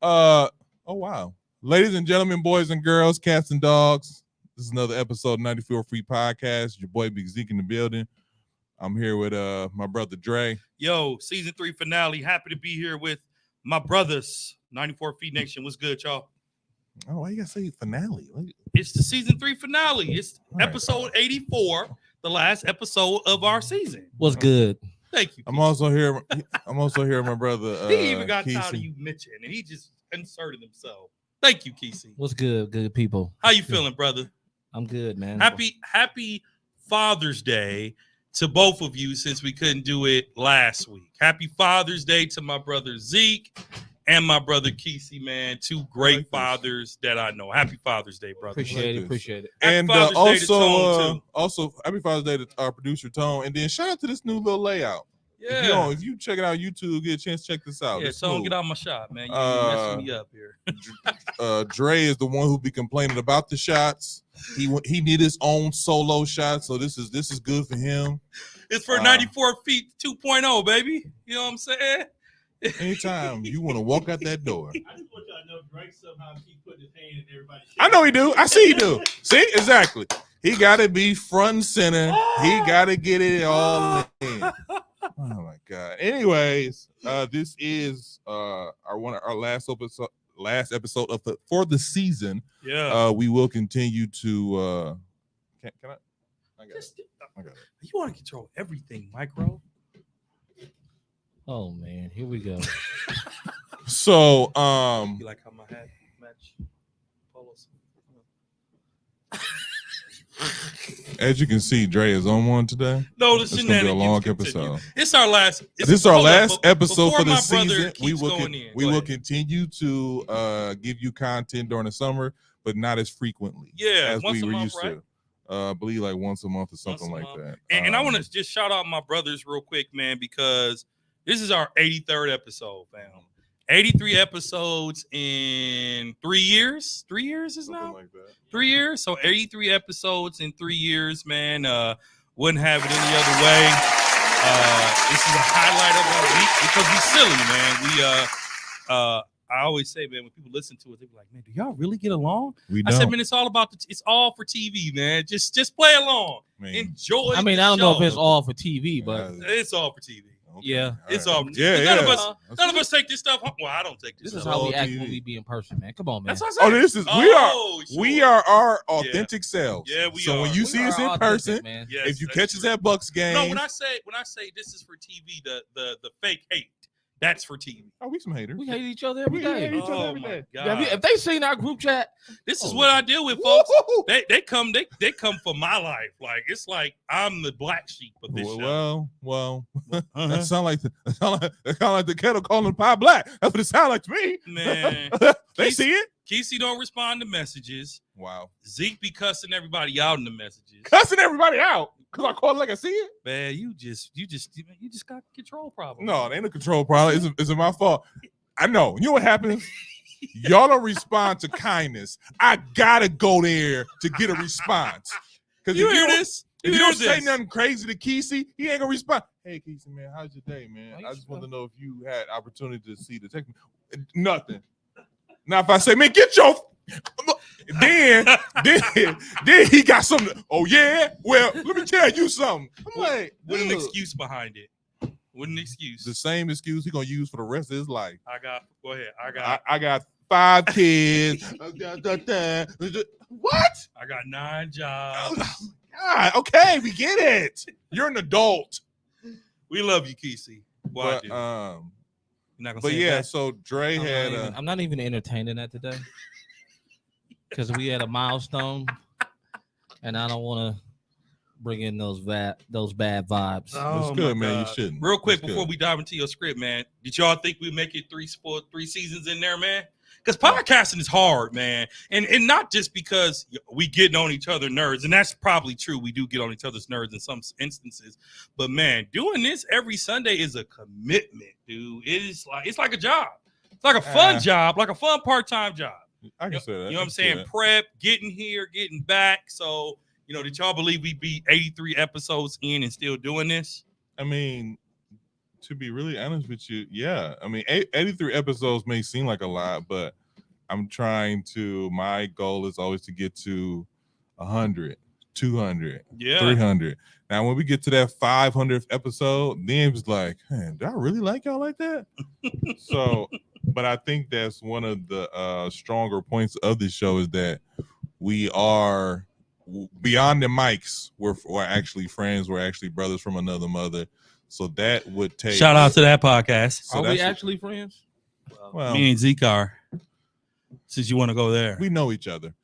Oh wow. Ladies and gentlemen, boys and girls, cats and dogs. This is another episode of 94 Free Podcast. Your boy Big Zeke in the building. I'm here with my brother Dre. Yo, season 3 finale. Happy to be here with my brothers. 94 Feet Nation. What's good, y'all? Oh, why you gotta say finale? It's the season 3 finale. It's All right. episode 84, the last episode of our season. What's good? Thank you. I'm also here. I'm also here with my brother. He even got tired of Kesey. you mentioning, and he just inserted himself. Thank you, Kesey. What's good, good people? How you feeling, brother? I'm good, man. Happy Father's Day to both of you, since we couldn't do it last week. Happy Father's Day to my brother Zeke and my brother Kesey, man. Two great fathers that I know. Happy Father's Day, brother. Appreciate it. Happy And Father's Day to Tone, too. also happy Father's Day to our producer Tone. And then shout out to this new little layout. Yeah. If you check it out YouTube, get a chance to check this out. Yeah, It's Tone, smooth. get out my shot, man. You're messing me up here. Dre is the one who be complaining about the shots. He need his own solo shot, so this is good for him. It's for 94 feet 2.0, baby. You know what I'm saying? Anytime you want to walk out that door. I just want y'all to know Drake somehow keep putting his hand in everybody's shit. I know he do. I see he do. See, exactly. He got to be front and center. He got to get it all in. Oh my God. Anyways, this is our last episode of for the season. Yeah. We will continue to. Can I? I got it. You want to control everything, Micro. Oh man, here we go. So, You like how my hat match polos? as you can see, Dre is on one today. No, the It's gonna be a shenanigans long continue. episode. It's our last. This is our hold last up, episode before for the my brother season. We keeps will going in, we go will ahead. continue to give you content during the summer, but not as frequently. Yeah, as once we a were month, used right? to. I believe like once a month or something Once a like month. that. And I want to just shout out my brothers real quick, man, because this is our 83rd episode, fam. 83 episodes in 3 years. 3 years is something now? like that. 3 years. So 83 episodes in 3 years, man. Wouldn't have it any other way. This is a highlight of our week because we silly, man. I always say, man, when people listen to it, they be like, man, do y'all really get along? We I don't. said, man, it's all about it's all for TV, man. Just play along. Man. Enjoy. I mean, the I don't know if show. it's all for TV, but It's all for TV. Okay. yeah. It's right. all. Yeah, None of yeah. us. None of us take this stuff home. Well, I don't take this. this is stuff how home. we act TV. when we be in person, man. Come on, man. That's what I Oh, said. this is we Sure. are our authentic selves. Yeah, we so are. when you We see are us in authentic, person, man. Yes, if you that's catch us true. at Bucks game, No, when I say this is for TV, the fake hate, that's for TV. oh, we some haters. We hate each other every We day. hate each other Oh every my day. God! Yeah, if they seen our group chat, This is what I deal with, folks. Woo! They come for my life. Like it's like I'm the black sheep of this show. Well, Uh-huh. that sound like the kettle calling the pie black. That's what it sounds like to me. Man, They see it. Kesey don't respond to messages. Wow, Zeke be cussing everybody out in the messages. cussing everybody out because I call it like I see it. Man, you just got control problems. No, it ain't a control problem. It's my fault. I know. You know what happens? Y'all don't respond to kindness. I gotta go there to get a response. Because You hear this? If You you hear don't say this? nothing crazy to Kesey, he ain't gonna respond. Hey Kesey, man, how's your day, man? How you I just want to feeling? know if you had opportunity to see the text. Nothing. Now if I say, man, get your then he got something. Oh yeah. Well, let me tell you something. I'm like, With an dude, excuse behind it. With an excuse. the same excuse he gonna use for the rest of his life. Go ahead. I got 5 kids. What? I got 9 jobs. God, okay, we get it. You're an adult. We love you, Kesey. Well, I But do. You're not gonna but say yeah, that? so Dre had I'm not even entertaining that today because we had a milestone, and I don't want to bring in those bad vibes. That's Oh, good, my man. You God. shouldn't. Real quick That's before good. we dive into your script, man. Did y'all think we make it 3 seasons in there, man? Because podcasting is hard, man, and not just because we getting on each other nerves, and that's probably true. We do get on each other's nerves in some instances, but man, doing this every Sunday is a commitment, dude. It's like a job. It's like a fun job, like a fun part-time job. I can say that. You know what I'm saying? Prep, getting here, getting back. So, did y'all believe we be 83 episodes in and still doing this? I mean, To be really honest with you, yeah. I mean, 83 episodes may seem like a lot, but I'm trying to. My goal is always to get to 100, 200, Yeah. 300. Now, when we get to that 500th episode, then it's like, man, do I really like y'all like that? So, but I think that's one of the stronger points of this show is that we are beyond the mics. We're actually friends. We're actually brothers from another mother. So that would take. Shout out to that podcast. So Are we that's- actually friends? Well, Me and Zeke are. Since you want to go there. we know each other.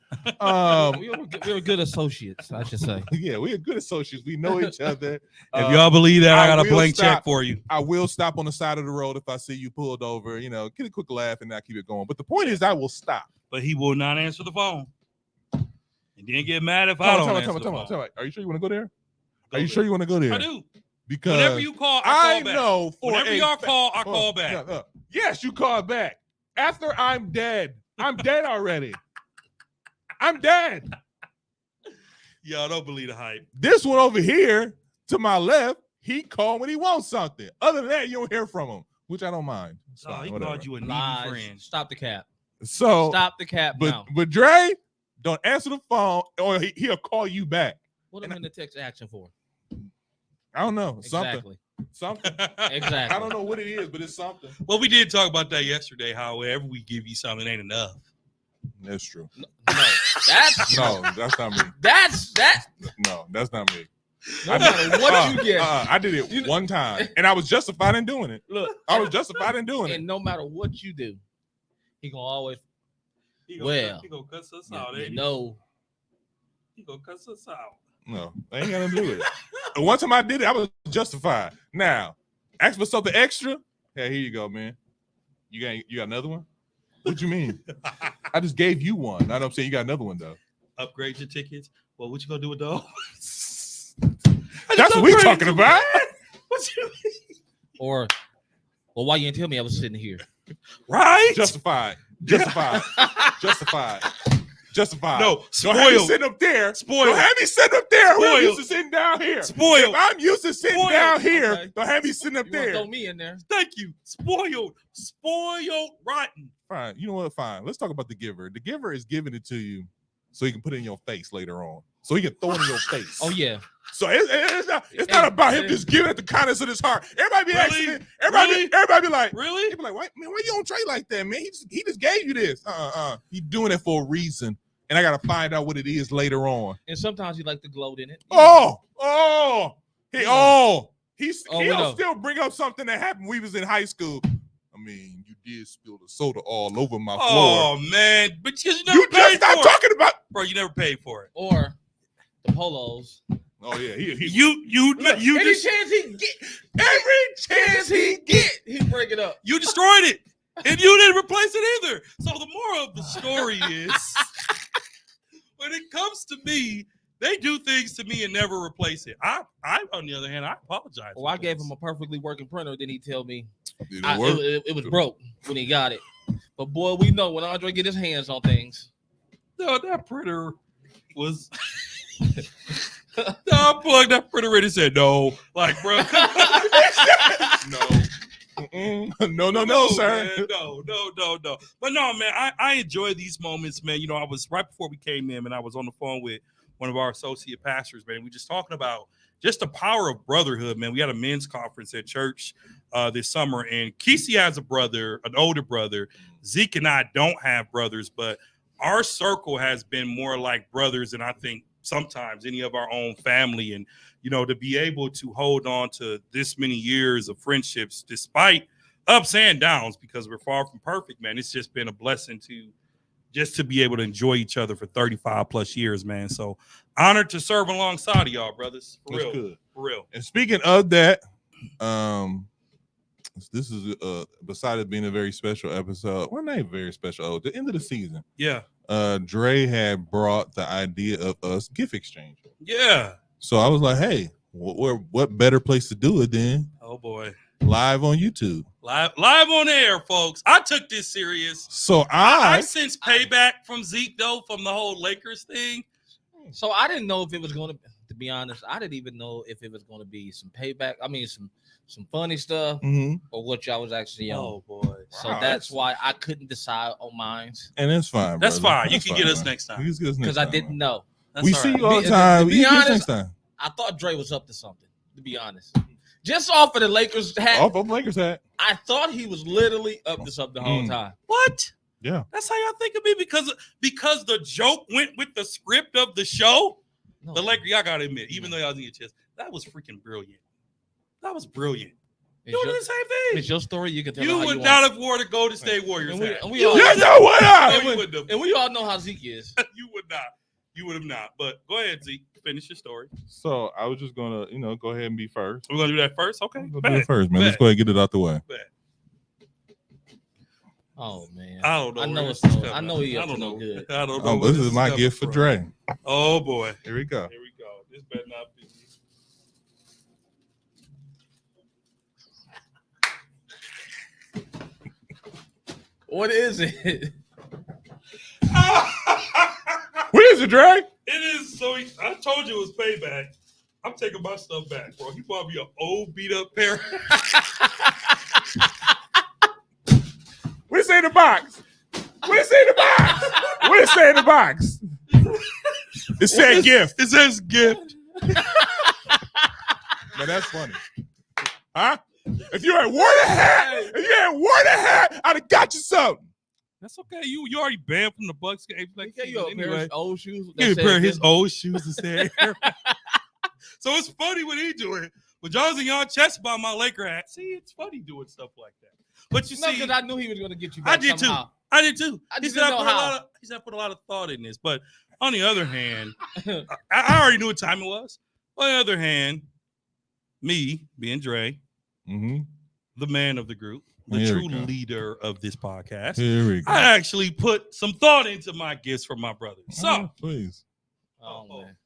We were good associates, I should say. Yeah, we're good associates. We know each other. If y'all believe that, I got a will blank check stop. for you. I will stop on the side of the road if I see you pulled over. You know, get a quick laugh and not keep it going. But the point is, I will stop. But he will not answer the phone. And then get mad if I don't answer the phone. Are you sure you want to go there? Go Are you there. sure you want to go there? I do. Because Whenever you call, I I call back. know for Whenever a y'all fa- call, I Oh, call back. yeah. Yes, you call back. After I'm dead. I'm dead already. I'm dead. Y'all don't believe the hype. This one over here to my left, he called when he wants something. Other than that, you don't hear from him, which I don't mind. It's Oh, fine, he whatever. called you a needy Lies. friend. Stop the cap. So, Stop the cap now. but Dre, don't answer the phone or he'll call you back. What am I in the text action for? I don't know. Exactly. Something. Exactly. I don't know what it is, but it's something. Well, we did talk about that yesterday. How whenever we give you something, ain't enough. That's true. No, that's No, that's not me. that's that. No, that's not me. No matter what you get, I did it one time, and I was justified in doing it. look, I was justified in doing it. and no matter what you do, he gonna always He Well, he gonna cuss us out. you ain't he? know. He gonna cuss us out. No, I ain't got to do it. The one time I did it, I was justified. Now, ask for something extra. Hey, here you go, man. You got another one? What you mean? I just gave you one. I don't say you got another one though. Upgrade your tickets. Well, what you gonna do with those? That's what we talking about. What you mean? Or, well, why you didn't tell me I was sitting here? Right? Justified. Justified. Justified. Justified. No, Don't have me spoiled. sitting up there. Spoiled. Don't have me sitting up there. We're Spoiled. used to sitting down here. Spoiled. If I'm used to sitting Spoiled. down here, Okay. don't have me sitting up You wanna there. throw me in there? Thank you. Spoiled. Spoiled. Rotten. Fine. You know what? Fine. Let's talk about the giver. The giver is giving it to you so he can put it in your face later on. So he can throw it in your face. Oh yeah. So it's not about him just giving it the kindness of his heart. Everybody be asking Really? it. Everybody be like, Really? they be like, why you don't trade like that, man? He just gave you this. He's doing it for a reason. And I gotta find out what it is later on. And sometimes you like to gloat in it. He'll know. still bring up something that happened when we was in high school. I mean, you did spill the soda all over my floor. Oh man, but because you never You just paid not for it, talking about. bro. You never paid for it. Or the polos. Oh yeah, he You Any just chance he get, every chance he get. he bring it up. you destroyed it, and you didn't replace it either. So the moral of the story is, when it comes to me, they do things to me and never replace it. I on the other hand, I apologize. Well, I gave him a perfectly working printer. Then he tell me Did it work? it was broke when he got it. But boy, we know when Andre get his hands on things. No, that printer was. No, I plugged that printer in and said no. Like, bro, No, sir. Man, no. But no, man, I enjoy these moments, man. You know, I was right before we came in, and I was on the phone with one of our associate pastors, man. We just talking about just the power of brotherhood, man. We had a men's conference at church this summer, and Kesey has a brother, an older brother. Zeke and I don't have brothers, but our circle has been more like brothers than I think sometimes any of our own family. And, you know, to be able to hold on to this many years of friendships, despite ups and downs, because we're far from perfect, man. It's just been a blessing to be able to enjoy each other for 35 plus years, man. So honored to serve alongside of y'all, brothers. For That's real. good. For real. And speaking of that, this is besides it being a very special episode. Well, not very special. The end of the season. Yeah. Dre had brought the idea of us gift exchanging. Yeah. So I was like, hey, what better place to do it than Oh boy. live on YouTube? Live on air, folks. I took this serious. So I I sense payback from Zeke, though, from the whole Lakers thing. So I didn't know if it was going to be honest, I didn't even know if it was going to be some payback. I mean, some funny stuff, Mhm. or what y'all was actually on. Oh boy. So Wow, that's why I couldn't decide on mine And it's fine. That's brother. fine. You can get us man. next time. You can get us next because I time, didn't man. know. That's We all see right. you all Be- the time. to be You get us honest, next time. I thought Dre was up to something. To be honest, just off of the Lakers hat, Off of Lakers hat. I thought he was literally up to something the whole time. What? Yeah. That's how y'all think of me because the joke went with the script of the show. No, The Lakers, y'all gotta admit, even though y'all was in your chest, that was freaking brilliant. That was brilliant. it's You would your, do the same thing. it's your story. You can tell You how would you not want. have wore the Golden State Warriors And we- hat. and we You all- would You not. know what up? No, and, you we, wouldn't have. and we all know how Zeke is. You would not. You would have not. But go ahead, Zeke. Finish your story. So I was just gonna, go ahead and be first. We're gonna do that first, okay? We'll do it first, man. Let's Bet. go ahead and get it out the way. Bet. Oh man, I don't know. I know where it's this is no- coming. I know he I up don't to no know. good. I don't know. Oh, where this is my coming gift for from. Dre. Oh boy. Here we go. Here we go. This better not be. what is it? What is it, Dre? It is so. I told you it was payback. I'm taking my stuff back, bro. He bought me an old beat up pair. What it say in the box? What it say in the box? What it say in the box? It said gift. It says gift. But that's funny. Huh? If you had worn a hat, I'd have got you something. That's okay. You already banned from the Bucks game next Get you season a pair anyway. of old shoes. that Give me a said pair of his gift. old shoes to say. So it's funny when he do it. But y'all's in y'all chest about my Laker hat. See, it's funny doing stuff like that. But you No, see, because I knew he was going to get you I back did somehow. too. I did too. I He just said I didn't put know a how. lot of. He said I put a lot of thought in this. But on the other hand, I already knew what time it was. On the other hand, me being Dre, Mm-hmm. the man of the group, the Here we true go. leader of this podcast, Here we go. I actually put some thought into my gifts for my brothers. So, Oh, please. Oh, man.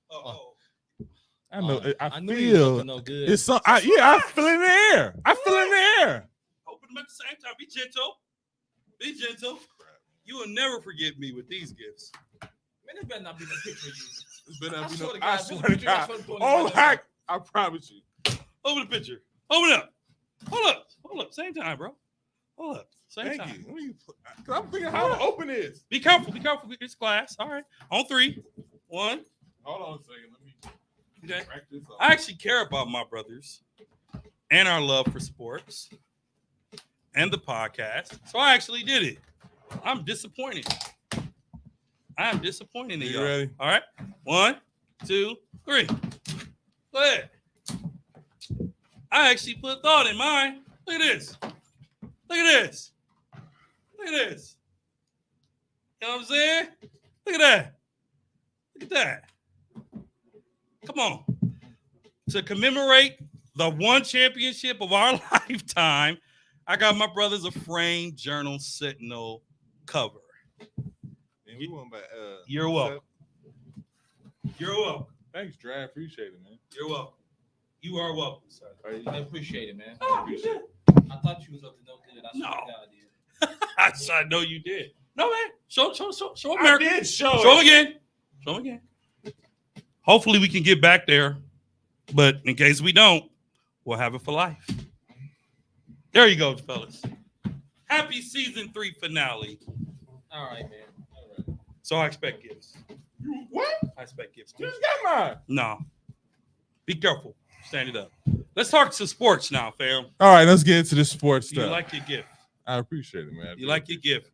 I know. Oh, I knew he was up feel to no good. it's some. I feel in the air. I feel in the air. open them at the same time. Be gentle. Be gentle. You will never forget me with these gifts. Man, this better not be the picture of you. It's been I up, swear to I God, swear this to picture I God. swear to God. Oh, heck. I promise you. Open the picture. Open it up. Hold up. Hold up. Same time, bro. Hold up. Same Thank time. you. Let me put- 'cause I'm thinking how to open this. Be careful. Be careful. It's glass. All right. On 3. 1. Hold on a second. Let me Okay. crack this off. I actually care about my brothers and our love for sports and the podcast. So I actually did it. I'm disappointed. I am disappointed in You y'all. ready? All right. 1, 2, 3. Go ahead. I actually put thought in mine. Look at this. Look at this. Look at this. You know what I'm saying? Look at that. Look at that. Come on. To commemorate the one championship of our lifetime, I got my brothers a framed Journal Sentinel cover. And we went by, You're welcome. You're welcome. Thanks, Dre. I appreciate it, man. You're welcome. You are welcome, sir. I appreciate it, man. Oh, you did. I thought you was up to no good. I swear No. to God, I did. I know you did. No, man. Show I America. did show Show it. him again. Show him again. Hopefully we can get back there. But in case we don't, we'll have it for life. There you go, fellas. Happy season 3 finale. All right, man. All right. So I expect gifts. What? I expect gifts. You just got mine. No. Be careful. Stand it up. Let's talk to sports now, fam. All right, let's get into this sports You stuff. like your gift. I appreciate it, man. You like your gift.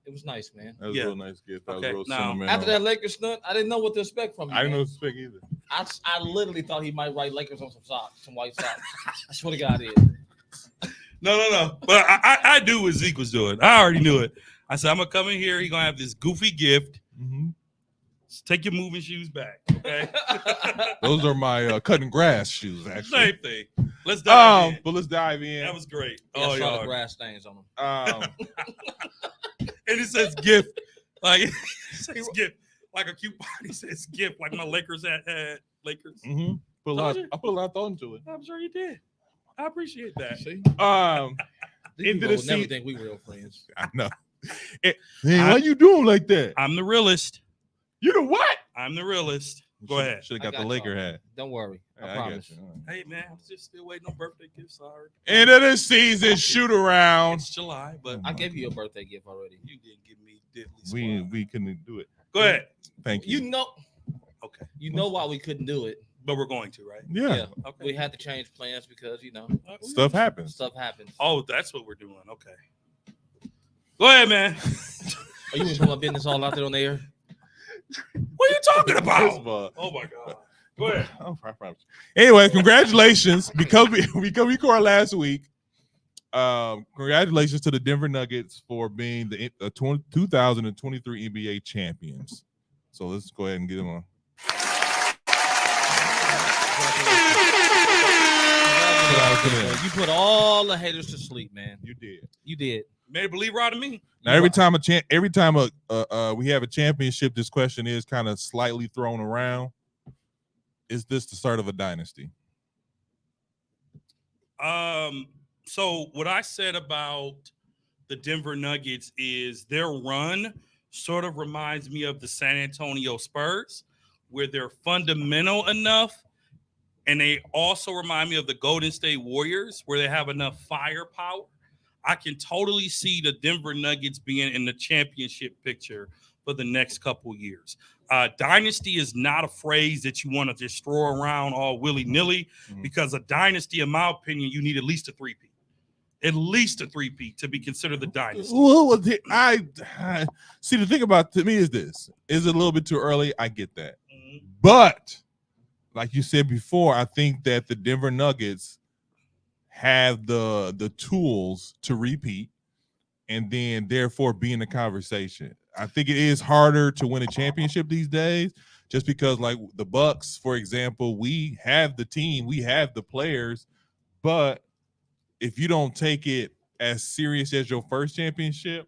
It was nice, man. That was Yeah. a real nice gift. That Okay, was real now, sentimental. After that Lakers stunt, I didn't know what to expect from you. I didn't know man. what to expect either. I literally thought he might write Lakers on some socks, some white socks. I swear to God, I did. No. But I knew what Zeke was doing. I already knew it. I said, I'm going to come in here. He's going to have this goofy gift. Mm-hmm. Just take your moving shoes back. Okay. Those are my cutting grass shoes, actually. Same thing. Let's dive in. But let's dive in. That was great. I Oh, saw the y'all. grass stains on them. And it says gift. Like, it says gift. Like a cute body says gift. Like my Lakers had Lakers. Mm-hmm. Told you. I put a lot of thought into it. I'm sure you did. I appreciate that. See? Into People the would never seat. think we real friends. I know. Man, why you doing like that? I'm the realist. You the what? I'm the realist. Go ahead. Should I have got the got Laker y'all. hat. Don't worry. I Yeah, promise. got you. Hey man, I'm just still waiting on birthday gifts. Sorry. End of the season shoot around. It's July, but I gave you a birthday gift already. you didn't give me diddly We couldn't do it. Go ahead. Thank you. You know, Okay, you know why we couldn't do it. but we're going to, right? Yeah. Okay. We had to change plans because Stuff happens. stuff happens. Oh, that's what we're doing. Okay. Go ahead, man. Are you gonna put my business all out there on the air? What are you talking First about? of all, Oh my god. Go ahead. oh, I promise. Anyway, congratulations because we recorded last week. Congratulations to the Denver Nuggets for being the 2023 NBA champions. So let's go ahead and get them on. You put all the haters to sleep, man. You did. You did. Made a believer out of me. Now every time we have a championship, this question is kind of slightly thrown around. Is this the start of a dynasty? So what I said about the Denver Nuggets is their run sort of reminds me of the San Antonio Spurs, where they're fundamental enough, and they also remind me of the Golden State Warriors, where they have enough firepower. I can totally see the Denver Nuggets being in the championship picture for the next couple years. Dynasty is not a phrase that you want to just throw around all willy-nilly, because a dynasty, in my opinion, you need at least a three-peat. At least a three-peat to be considered the dynasty. Well, I see. The thing about to me is this: is it a little bit too early? I get that, but like you said before, I think that the Denver Nuggets have the tools to repeat, and then therefore be in the conversation. I think it is harder to win a championship these days, just because, like the Bucks, for example, we have the team, we have the players, but if you don't take it as serious as your first championship,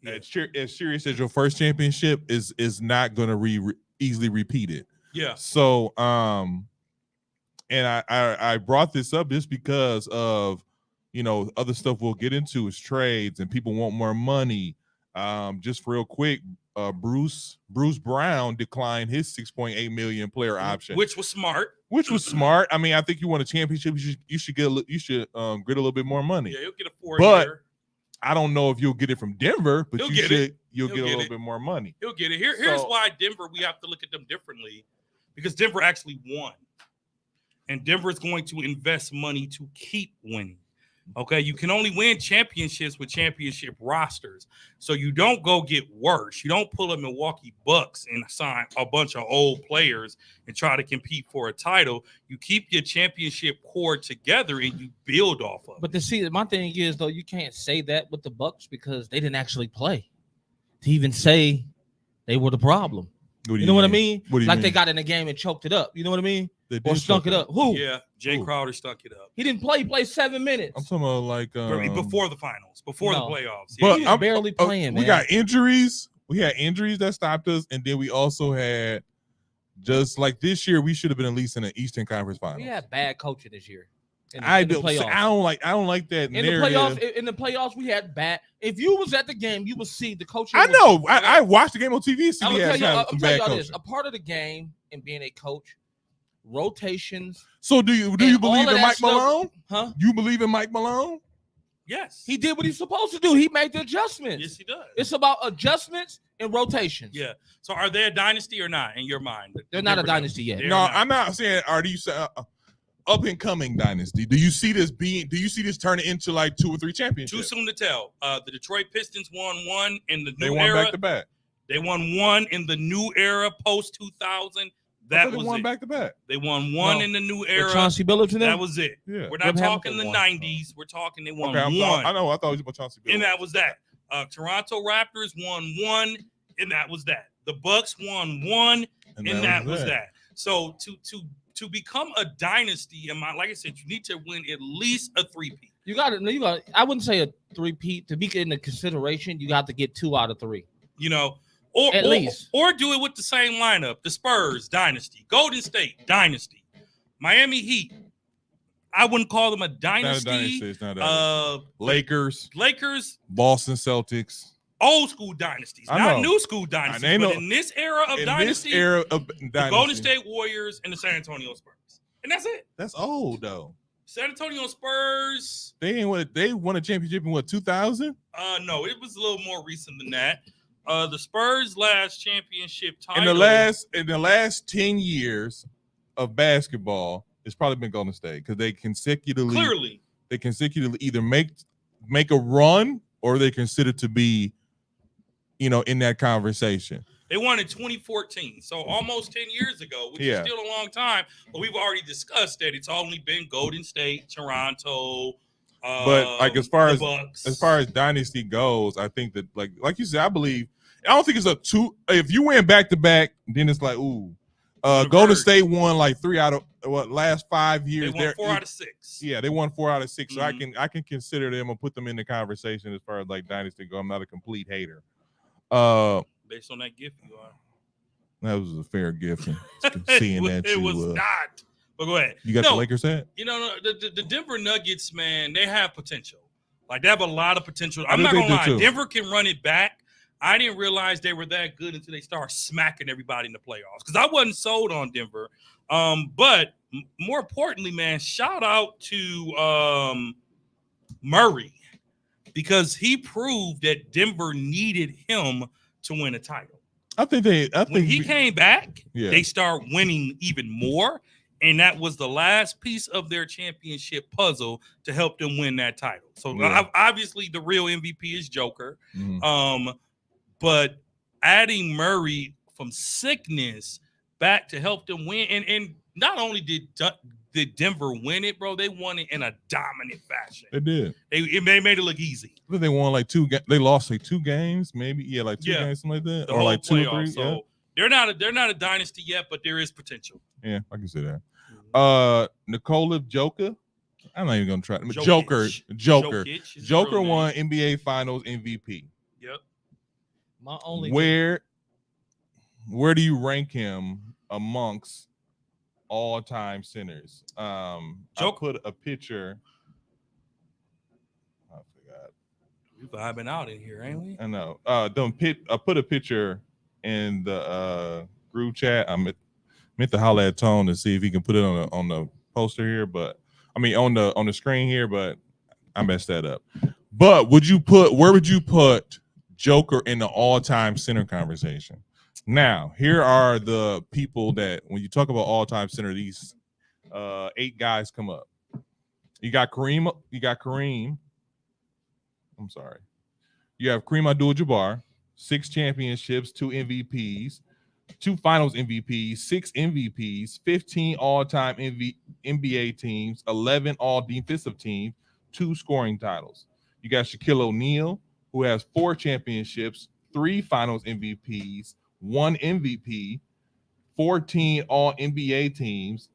as serious as your first championship is not going to easily repeat it. Yeah. So, and I brought this up just because of, other stuff we'll get into is trades and people want more money. Just real quick, Bruce Brown declined his $6.8 million player option, Which was smart. I mean, I think you won a championship. You should get a little bit more money. Yeah, he'll get a 4 But year. I don't know if you'll get it from Denver, but He'll you'll get a little bit more money. He'll get it. Here's So- why Denver, we have to look at them differently, because Denver actually won. And Denver is going to invest money to keep winning. Okay, you can only win championships with championship rosters. So you don't go get worse. You don't pull a Milwaukee Bucks and sign a bunch of old players and try to compete for a title. You keep your championship core together and you build off of it. But my thing is though, you can't say that with the Bucks because they didn't actually play. To even say they were the problem. You know what I mean? What do you like mean? they got in the game and choked it up. You know what I mean? They Or did stunk choke it up. Who? Yeah, Jay Ooh. Crowder stunk it up. He didn't play. He played 7 minutes. I'm talking about like Before the finals, before No. the playoffs. But He was I'm barely playing, We man. got injuries. We had injuries that stopped us, and then we also had just like this year. We should have been at least in the Eastern Conference Finals. We had bad coaching this year. In the I playoffs. don't like that In the narrative. playoffs, we had bad. If you was at the game, you would see the coaching. I was- know. I watched the game on TV. I'm CBS gonna had tell some y'all bad this. coaching. A part of the game and being a coach, rotations. So do you and believe all of in that Mike stuff- Malone? Huh? You believe in Mike Malone? Yes. He did what he's supposed to do. He made the adjustments. Yes, he does. It's about adjustments and rotations. Yeah. So are they a dynasty or not in your mind? They're not a Denver dynasty yet. They're No, not. I'm not saying. Are you up and coming dynasty? Do you see this turning into like 2 or 3 championships? Too soon to tell. The Detroit Pistons won one in the They new won era. back to back. They won one in the new era post 2000. That They was won it. back to back. They won one No. in the new With era. Chauncey Billups and That them? was it. Yeah. We're not Rip talking Hamilton the won. 90s. We're talking they won Okay, one. I know. I thought it was about Chauncey Billups. And that was that. Toronto Raptors won one, and that was that. The Bucks won one, and that was that. So to become a dynasty, like I said, you need to win at least a three-peat. You got it. I wouldn't say a three-peat. To be in the consideration, you got to get 2 out of 3. You know, or At least. or do it with the same lineup. The Spurs dynasty, Golden State dynasty, Miami Heat. I wouldn't call them a Not a dynasty. dynasty. It's not a Lakers, Lakers. Boston Celtics. old school dynasties, I not know. new school dynasties. ain't But no- in this era of In dynasty, this era of the dynasty, Golden State Warriors and the San Antonio Spurs, and that's it. that's old though. San Antonio Spurs. They won a championship in what 2000? No, it was a little more recent than that. The Spurs' last championship title. In the last 10 years of basketball, it's probably been Golden State because they consecutively either make a run or they consider to be, in that conversation. They won in 2014, so almost 10 years ago, which is still a long time. But we've already discussed that it's only been Golden State, Toronto. But like as far Bucks. as dynasty goes, I think that like you said, I don't think it's a two. If you win back to back, then it's like ooh. Golden State won like 3 out of last 5 years. They won 4 out of 6. Yeah, they won 4 out of 6. Mm-hmm. So I can consider them and put them in the conversation as far as like dynasty go. I'm not a complete hater. Based on that gift you are. That was a fair gift. Seeing that it was not. But go ahead. You got the Lakers hat? The Denver Nuggets, man, they have potential. Like they have a lot of potential. I'm I not think gonna lie. they do, too. Denver can run it back. I didn't realize they were that good until they started smacking everybody in the playoffs. Because I wasn't sold on Denver. But more importantly, man, shout out to Murray. Because he proved that Denver needed him to win a title. When he came back, they start winning even more. And that was the last piece of their championship puzzle to help them win that title. So obviously the real MVP is Joker. Mm-hmm. But adding Murray from sickness back to help them win. And not only did Denver win it, bro, they won it in a dominant fashion. They did. They made it look easy. I think they won like 2 games. They lost like 2 games, maybe. Yeah, like 2 games, something like that. The or whole like 2 playoff. or 3. So they're not a dynasty yet, but there is potential. Yeah, I can see that. Nikola Jokic. I'm not even gonna try. Joker won NBA Finals MVP. Yep. My only Where do you rank him amongst all-time centers? I put a picture. I forgot. We vibing out in here, ain't we? I know. I put a picture in the group chat. I meant to holler at Tone to see if he can put it on the poster here, but I mean on the screen here, but I messed that up. But where would you put Joker in the all-time center conversation? Now, here are the people that when you talk about all-time center, these 8 guys come up. You got Kareem. I'm sorry. You have Kareem Abdul-Jabbar, 6 championships, 2 MVPs, 2 finals MVPs, 6 MVPs, 15 all-time NBA teams, 11 all-defensive teams, 2 scoring titles. You got Shaquille O'Neal, who has 4 championships, 3 finals MVPs, 1 MVP, 14 all-NBA teams,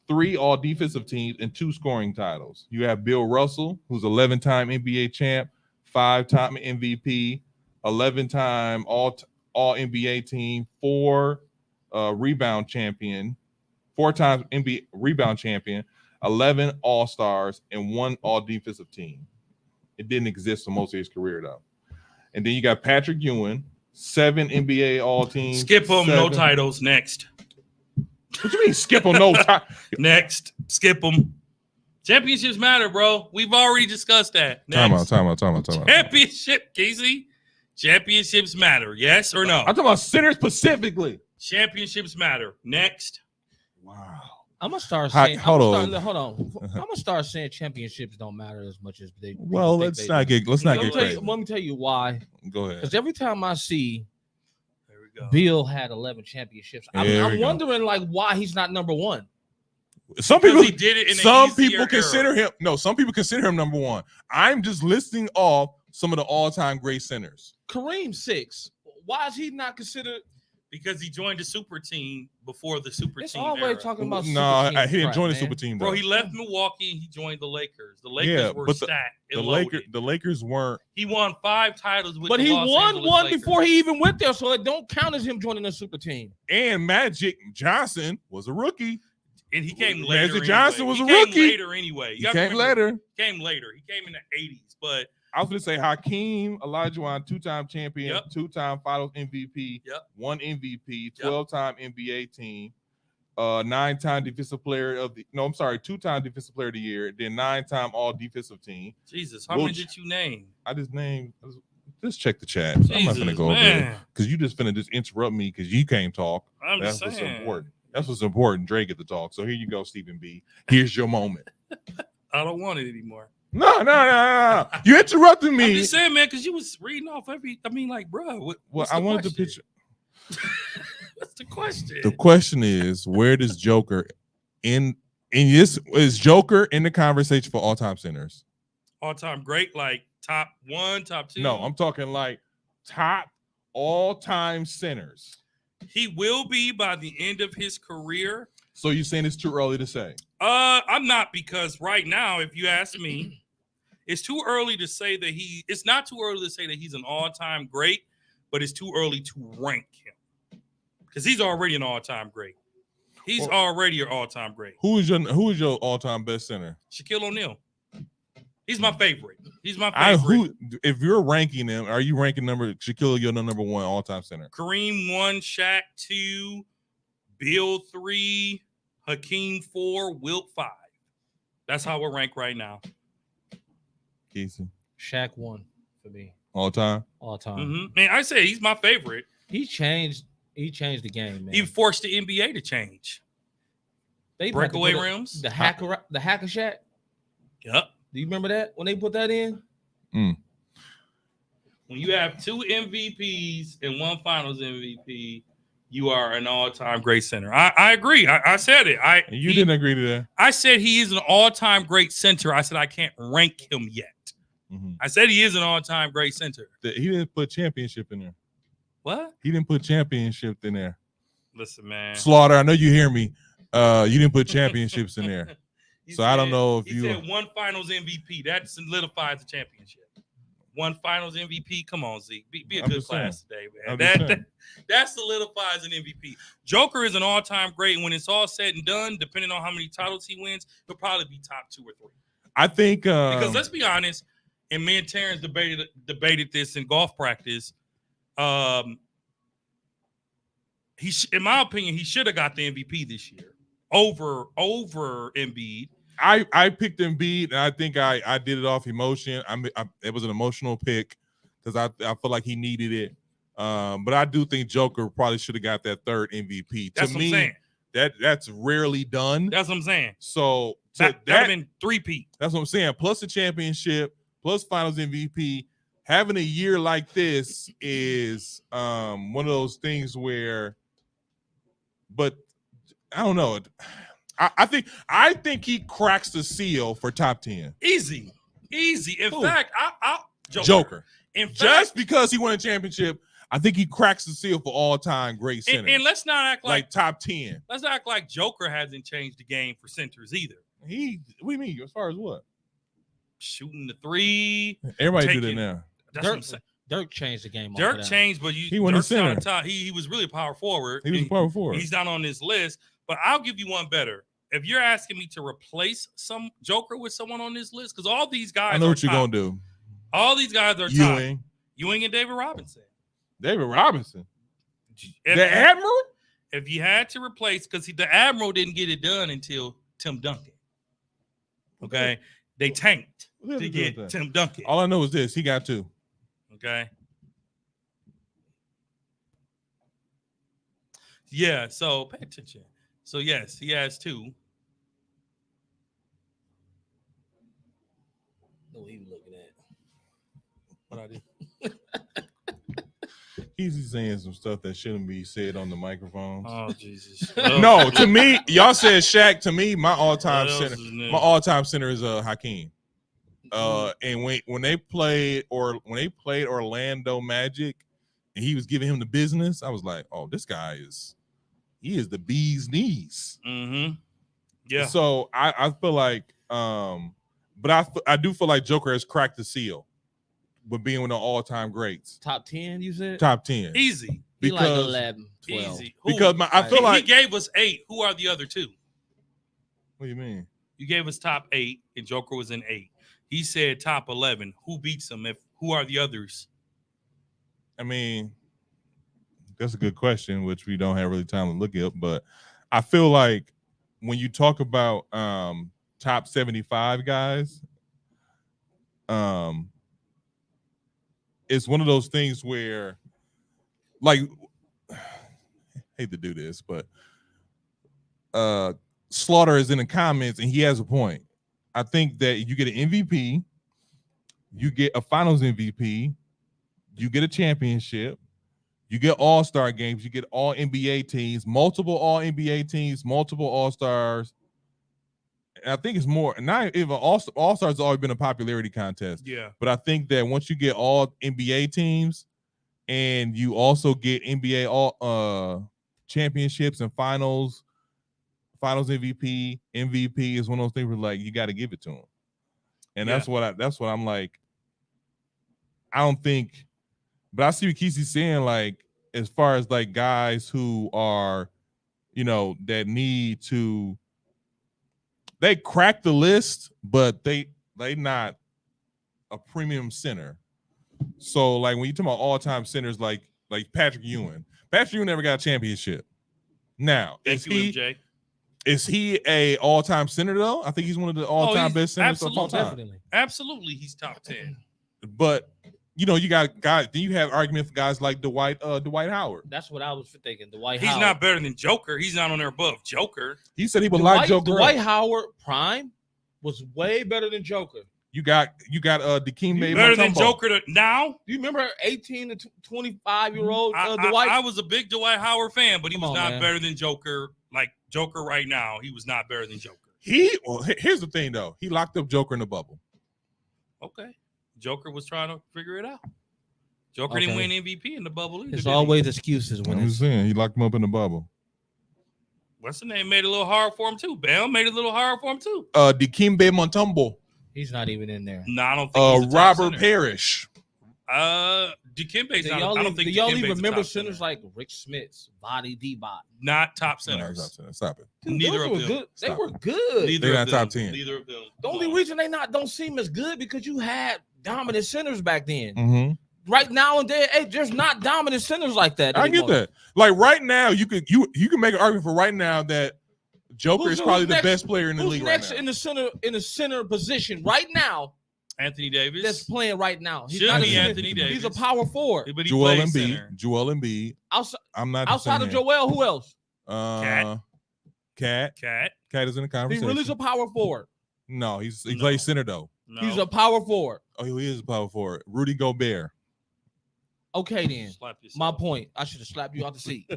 3 all-defensive teams, and 2 scoring titles. You have Bill Russell, who's 11-time NBA champ, 5-time MVP, 11-time all-NBA team, 4 rebound champion, 4 times NBA rebound champion, 11 all-stars, and 1 all-defensive team. It didn't exist for most of his career, though. And then you got Patrick Ewing, 7 NBA all-teams. Skip them, no titles. Next. What you mean skip them, no time? Next. Skip them. Championships matter, bro. We've already discussed that. Next. Time out. Championship, Casey. Championships matter. Yes or no? I'm talking about centers specifically. Championships matter. Next. Wow. I'm gonna start saying. Hold on. I'm gonna start saying championships don't matter as much as they. Well, let's not get crazy. Let me tell you why. Go ahead. Because every time I see There we go. Bill had 11 championships, I'm wondering like why he's not number 1. Some Because people he did it in some an people easier consider era. him. No, some people consider him number 1. I'm just listing off some of the all-time great centers. Kareem 6. Why is he not considered? Because he joined the super team before the super It's team always era. talking about. No, super team he didn't crap, join the man. super team, though. Bro, he left Milwaukee and he joined the Lakers. The Lakers were but stacked. the and loaded. Lakers weren't. He won 5 titles with But the he Los won Angeles one Lakers. before he even went there, so it don't count as him joining the super team. And Magic Johnson was a rookie. And he came later. Magic Johnson was he a came rookie. later anyway. He came later. He came later. He came in the 80s. But I was going to say Hakeem Olajuwon, 2-time champion, Yep. 2-time Finals MVP, Yep. 1 MVP, 12-time NBA team, 9-time defensive player of the. No, I'm sorry, 2-time defensive player of the year, then 9-time All Defensive Team. Jesus, how many did you name? I just named. Just check the chat. I'm not Jesus, gonna go over man. there because you just finna just interrupt me because you can't talk. I'm That's just what's saying. important. That's what's important. Dre get to talk. So here you go, Stephen B. Here's your moment. I don't want it anymore. No. You interrupted I'm me. just saying, man, because you was reading off every. I mean, like, bro. Well, what's I the wanted to question? picture. What's the question? The question is, where does Joker in this is Joker in the conversation for all-time centers? All-time great, like top 1, top 2. No, I'm talking like top all-time centers. He will be by the end of his career. So you're saying it's too early to say? I'm not, because right now, if you ask me, it's too early to say that it's not too early to say that he's an all-time great, but it's too early to rank him because he's already an all-time great. He's already an all-time great. Who is your all-time best center? Shaquille O'Neal. He's my favorite. He's my favorite. If you're ranking them, are you ranking Shaquille your number 1 all-time center? Kareem 1, Shaq 2, Bill 3, Hakeem 4, Wilt 5. That's how we're ranked right now. Casey, Shaq 1 for me all time. all time. Mm-hmm. Man, I say he's my favorite. He changed the game, man. He forced the NBA to change. They Breakaway rims. The hacker Shaq. Yep. Do you remember that when they put that in? When you have 2 MVPs and 1 Finals MVP, you are an all-time great center. I agree. I said it. You didn't agree to that. I said he is an all-time great center. I said I can't rank him yet. Mm-hmm. I said he is an all-time great center. He didn't put championship in there. What? He didn't put championship in there. Listen, man. Slaughter, I know you hear me. You didn't put championships in there. So I don't know if he said 1 Finals MVP. That solidifies the championship. 1 Finals MVP. Come on, Zeke. Be a good class today, man. That solidifies an MVP. Joker is an all-time great. And when it's all said and done, depending on how many titles he wins, he'll probably be top 2 or 3. I think because let's be honest, and me and Terrence debated this in golf practice. In my opinion, he should have got the MVP this year over Embiid. I picked Embiid, and I think I did it off emotion. It was an emotional pick because I feel like he needed it. But I do think Joker probably should have got that 3rd MVP. That's what I'm saying. That's rarely done. That's what I'm saying. So that would have been 3-peat. That's what I'm saying. Plus the championship, plus Finals MVP. Having a year like this is one of those things where, but I don't know. I think he cracks the seal for top 10. Easy. In Who? fact, Joker. In fact, Just because he won a championship, I think he cracks the seal for all-time great centers. and let's not act like top 10. Let's not act like Joker hasn't changed the game for centers either. What do you mean? As far as what? Shooting the 3. Everybody do that now. That's what I'm saying. Dirk changed the game. Dirk changed, but he won the center. Top. He was really a power forward. He was a power forward. He's not on this list, but I'll give you one better. If you're asking me to replace some Joker with someone on this list, because all these guys I know what you're going to do. All these guys are top. Ewing and David Robinson. David Robinson? The Admiral? If you had to replace, because the Admiral didn't get it done until Tim Duncan. Okay? They tanked to get Tim Duncan. All I know is this. He got 2. Okay? Yeah, so pay attention. So, yes, he has 2. What he was looking at. What I did. He's saying some stuff that shouldn't be said on the microphones. Oh, Jesus. No, to me, y'all said Shaq. To me, my all-time center is Hakeem. And when they played Orlando Magic and he was giving him the business, I was like, oh, this guy is the bee's knees. Mm-hmm. Yeah. So I feel like, but I do feel like Joker has cracked the seal with being one of the all-time greats. Top 10, you said? Top 10. Easy. Because like 11, 12. Easy. Because I feel like he gave us 8. Who are the other 2? What do you mean? You gave us top 8, and Joker was in 8. He said top 11. Who beats him? Who are the others? I mean, that's a good question, which we don't have really time to look at. But I feel like when you talk about top 75 guys, it's one of those things where, like, hate to do this, but Slaughter is in the comments and he has a point. I think that you get an MVP, you get a finals MVP, you get a championship, you get all-star games, you get all NBA teams, multiple all NBA teams, multiple all-stars. And I think it's more, not even all-stars has always been a popularity contest. Yeah. But I think that once you get all NBA teams and you also get NBA all championships and finals MVP is one of those things where like you got to give it to him. And that's what I'm like. I don't think, but I see what Kesey's saying, like, as far as like guys who are, that need to, they crack the list, but they not a premium center. So like when you talk about all-time centers like Patrick Ewing never got a championship. Now, is he a all-time center though? I think he's one of the all-time best centers of all time. Definitely. Absolutely, he's top 10. But you got guys. Then you have argument for guys like Dwight Howard. That's what I was thinking. Dwight He's Howard. not better than Joker. He's not on there above Joker. He said he would like Joker. Dwight Howard prime was way better than Joker. You got Dikembe Better than Mutombo. Joker now. Do you remember 18 to 25-year-old I Dwight? was a big Dwight Howard fan, but he was not man. better than Joker. Like Joker right now, he was not better than Joker. Here's the thing though. He locked up Joker in the bubble. Okay. Joker was trying to figure it out. Joker didn't win MVP in the bubble either. There's always excuses when I'm it's saying he locked him up in the bubble. What's the name? Made it a little hard for him too. Bam made it a little hard for him too. Dikembe Mutombo. he's not even in there. No, I don't think he's a top Robert center. Parrish. Dikembe's Do not. y'all I don't think do y'all Dikembe's even a remember top centers center. like Rick Smits, Vadi Debot? Not top No, centers. stop it. Neither of were them. good. They Stop were good. Neither They're of not top them. 10. Neither of them. The only reason they don't seem as good because you had dominant centers back then. Mm-hmm. Right now and then, there's not dominant centers like that. I get anymore. that. Like right now, you can make an argument for right now that Joker is probably the next- best player in the Who's league next right in now. the center position right now? Anthony Davis. That's playing right now. He's Should not a be center. Anthony Davis. He's a power forward. But he Joel plays center. Embiid. I'm not Outside of saying- Joel, who else? Cat Cat. is in the He conversation. really is a power forward. No, he No. plays center though. No. He's a power forward. Oh, he is a power forward. Rudy Gobert. Okay, then. Slap yourself. My point. I should have slapped you out the seat.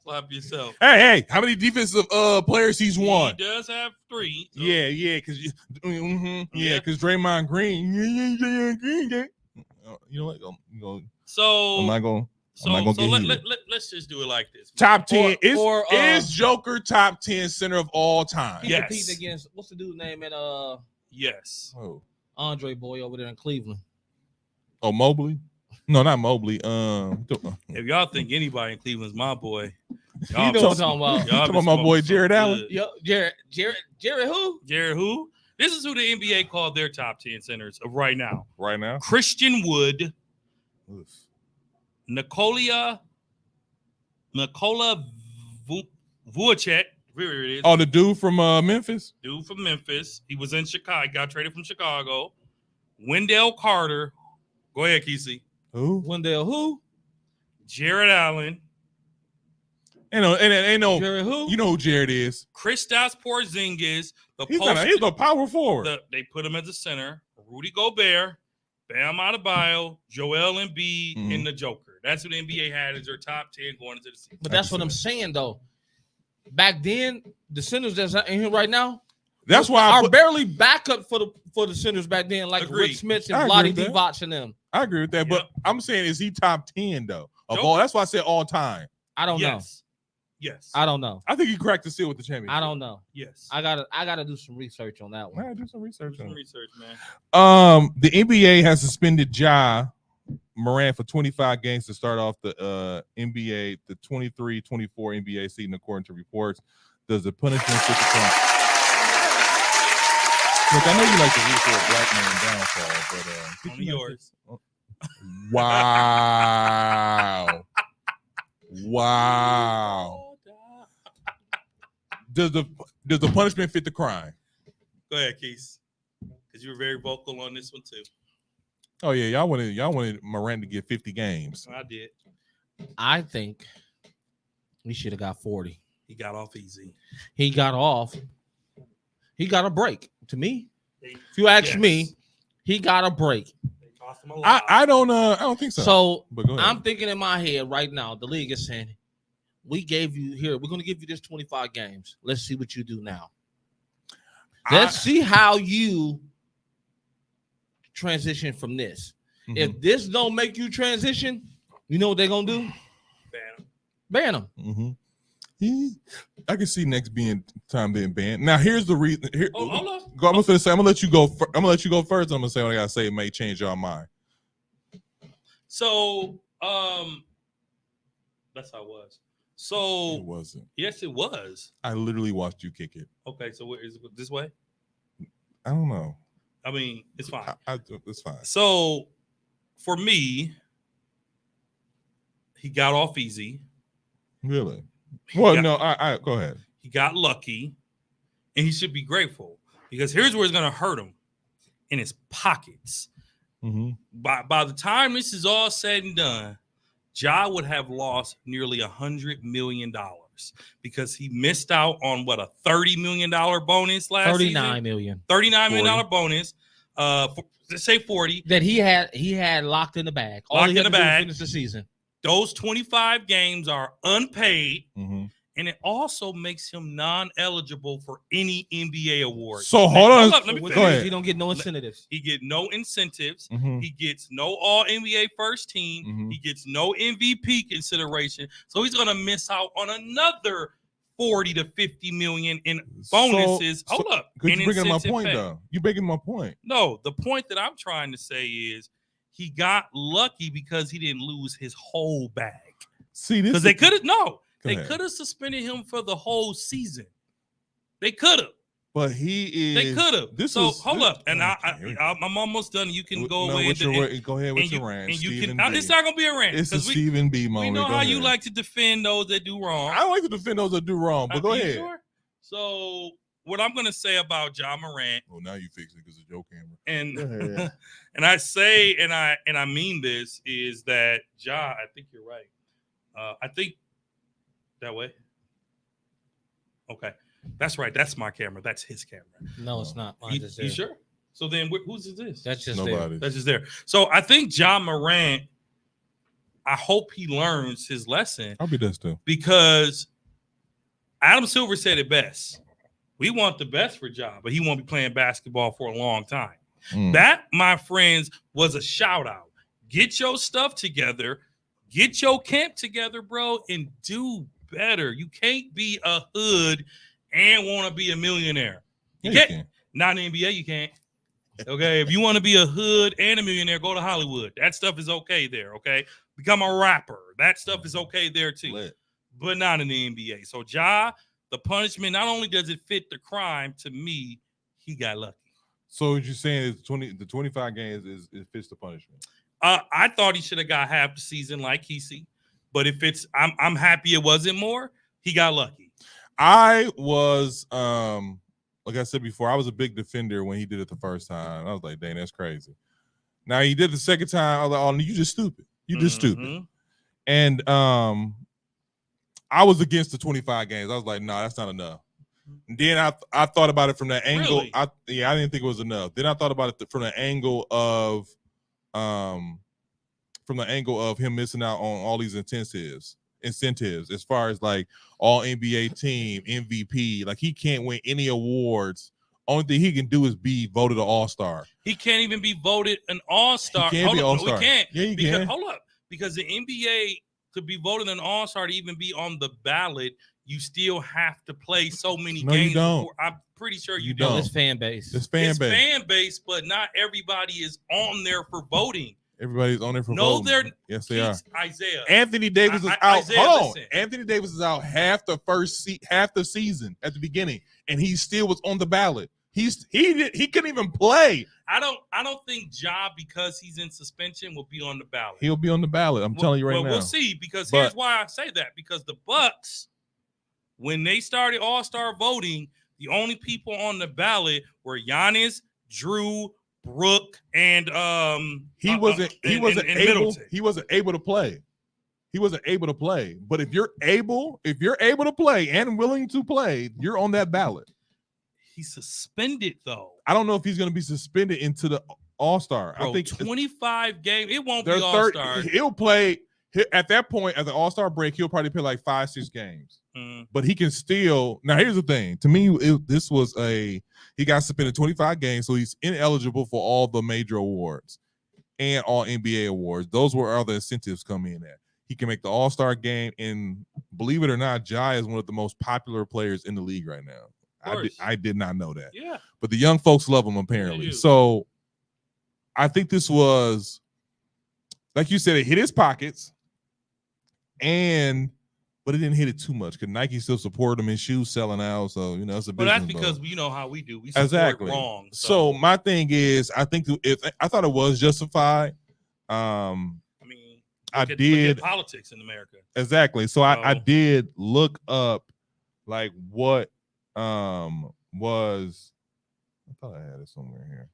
Slap yourself. Hey, how many defensive players he's won? He does have 3. so- Yeah, because Yeah. because Draymond Green. You know what? So I'm not going. So, I'm not gonna get let's just do it like this. Top 10 Or, is Joker top 10 center of all time. He Yes. competed against what's the dude's name at Yes. Oh. Andre Boy over there in Cleveland. Oh, Mobley? No, not Mobley. If y'all think anybody in Cleveland's my boy, You know what I'm talking about. y'all talking been about my boy smoking Jared something Allen? good. Yo, Jared who? Jared who? This is who the NBA called their top 10 centers of right now. right now. Christian Wood, Oof. Nikola Vucevic. Where it is. Oh, the dude from Memphis? Dude from Memphis. He was in Chicago. Got traded from Chicago. Wendell Carter. Go ahead, Kesey. Who? Wendell who? Jared Allen. Ain't no. Jared who? You know who Jared is? Kristaps Porzingis. He's a power forward. They put him as a center. Rudy Gobert. Bam Adebayo. Joel Embiid. Mhm. And the Joker. That's what the NBA had as their top 10 going into the season. But that's what I'm saying though. Back then, the centers that's in here right now That's why I are barely backup for the centers back then, like Agreed. Rick Smits I and agree Vlade with that. Divac and them. I agree with that. Yep. But I'm saying, is he top 10 though? Of Joker. all, that's why I said all time. I don't know. Yes. I don't know. I think he cracked the seal with the championship. I don't know. Yes. I gotta do some research on that one. Man, do some research Do on some it. research, man. The NBA has suspended Ja Morant for 25 games to start off the NBA, the 23-24 NBA season, according to reports. Does the punishment fit the crime? Look, I know you like to root for a black man downfall, but Only yours. wow, wow. Does the punishment fit the crime? Go ahead, Keith, because you were very vocal on this one too. Oh yeah, y'all wanted Morant to get 50 games. I did. I think we should have got 40. He got off easy. He got off. He got a break. To me, if you ask me, he got a break. They tossed him a lot. I don't think so. So but go ahead. I'm thinking in my head right now, the league is saying, we gave you here, we're going to give you this 25 games. Let's see what you do now. Let's see how you transition from this. Mhm. If this don't make you transition, you know what they're going to do? Ban them. Mm-hmm. I can see next time being banned. Now here's the reason. Here, Hold on. I'm gonna let you go. I'm gonna let you go first. I'm gonna say what I gotta say. It may change your mind. So, that's how it was. So It wasn't. yes, it was. I literally watched you kick it. Okay, so where is it this way? I don't know. I mean, it's fine. It's fine. So for me, he got off easy. Really? He Well, got- no. I go ahead. He got lucky, and he should be grateful because here's where it's going to hurt him in his pockets. Mm-hmm. By the time this is all said and done, Ja would have lost nearly $100 million because he missed out on what, a $30 million bonus last 39 season? million. $39 million bonus. Let's say 40. That he had locked in the bag. All Locked he had in to the do was bag. finish the season. Those 25 games are unpaid, Mm-hmm. and it also makes him non-eligible for any NBA awards. So hold on. up, let me So finish. Go ahead. he don't get no incentives. He get no incentives. Mm-hmm. He gets no All NBA first team. Mhm. He gets no MVP consideration. So he's gonna miss out on another 40 to 50 million in bonuses. Hold up. Because in you're bringing my incentive point, pay. though. You're making my point. No, the point that I'm trying to say is he got lucky because he didn't lose his whole bag. See, this Because they could have Go they ahead. could have suspended him for the whole season. They could have. But he is. They could have. So hold up, and Okay. I'm almost done. You can go No, away with and, your, go ahead with and your you, rant. and you Stephen can. B. It's not gonna be a rant. It's a 'cause we Stephen B. moment. know Go how you ahead. like to defend those that do wrong. I don't like to defend those that do wrong, but go You ahead. sure? So what I'm gonna say about Ja Morant, Oh, now you fix it because it's your camera. and Go ahead. and I say, and I mean this, is that Ja, I think you're right. I think that way. Okay, that's right. That's my camera. That's his camera. No, it's not. Mine's You, just you there. sure? So then, whose is this? That's just there. Nobody. That's just there. So I think Ja Morant, I hope he learns his lesson I'll be this too. because Adam Silver said it best. We want the best for Ja, but he won't be playing basketball for a long time. Mm. That, my friends, was a shout out. Get your stuff together, get your camp together, bro, and do better. You can't be a hood and want to be a millionaire. You Yeah, can't. Not in the NBA, you can't. Okay, if you want to be a hood and a millionaire, go to Hollywood. That stuff is okay there. Okay, become a rapper. That stuff is okay there too, Lit. but not in the NBA. So Ja, the punishment, not only does it fit the crime, to me, he got lucky. So what you're saying is the 25 games is fits the punishment. I thought he should have got half the season like Kesey, but if it's, I'm happy it wasn't more. He got lucky. I was like I said before, I was a big defender when he did it the first time. I was like, dang, that's crazy. Now he did the second time. I was like, oh, you just stupid. You just stupid. Mhm. And I was against the 25 games. I was like, no, that's not enough. And then I thought about it from the angle. Really? I didn't think it was enough. Then I thought about it from the angle of him missing out on all these incentives as far as like all NBA team, MVP. Like he can't win any awards. Only thing he can do is be voted an all-star. He can't even be voted an all-star. He can't be Hold up, all-star. We can't. Yeah, you because, can. Hold up. Because the NBA, to be voted an all-star, to even be on the ballot, you still have to play so many No, you games. don't. Before. I'm pretty sure you You don't. don't. It's fan base. It's fan It's base. fan base, but not everybody is on there for voting. Everybody's on there for No, voting. they're Yes, they are. Keith, Isaiah. Anthony Davis is out. Isaiah, Hold on. listen. Anthony Davis is out half the season at the beginning, and he still was on the ballot. He couldn't even play. I don't think Ja, because he's in suspension, will be on the ballot. He'll be on the ballot. I'm telling you right now. We'll see, because But- here's why I say that. Because the Bucks, when they started All-Star voting, the only people on the ballot were Giannis, Drew, Brooke, and He wasn't able Middleton. he wasn't able to play. He wasn't able to play. But if you're able to play and willing to play, you're on that ballot. He's suspended though. I don't know if he's going to be suspended into the All-Star. Bro, I think 25 games. It won't be they're All-Star. He'll play at that point at the All-Star break. He'll probably play like 5-6 games. But he can still. Now, here's the thing. To me, this was he got suspended 25 games, so he's ineligible for all the major awards and all NBA awards. Those were other incentives come in at. He can make the All-Star game, and believe it or not, Ja is one of the most popular players in the league right now. I did not know that. Yeah. But the young folks love him apparently. do. So I think this was, like you said, it hit his pockets, but it didn't hit it too much because Nike still supported him in shoes selling out. So it's a But business. that's because mode. you know how we do. We support Exactly. wrong. So my thing is, I think I thought it was justified. I mean, I look at did politics in America. exactly. So I So- did look up like what was. I thought I had it somewhere here.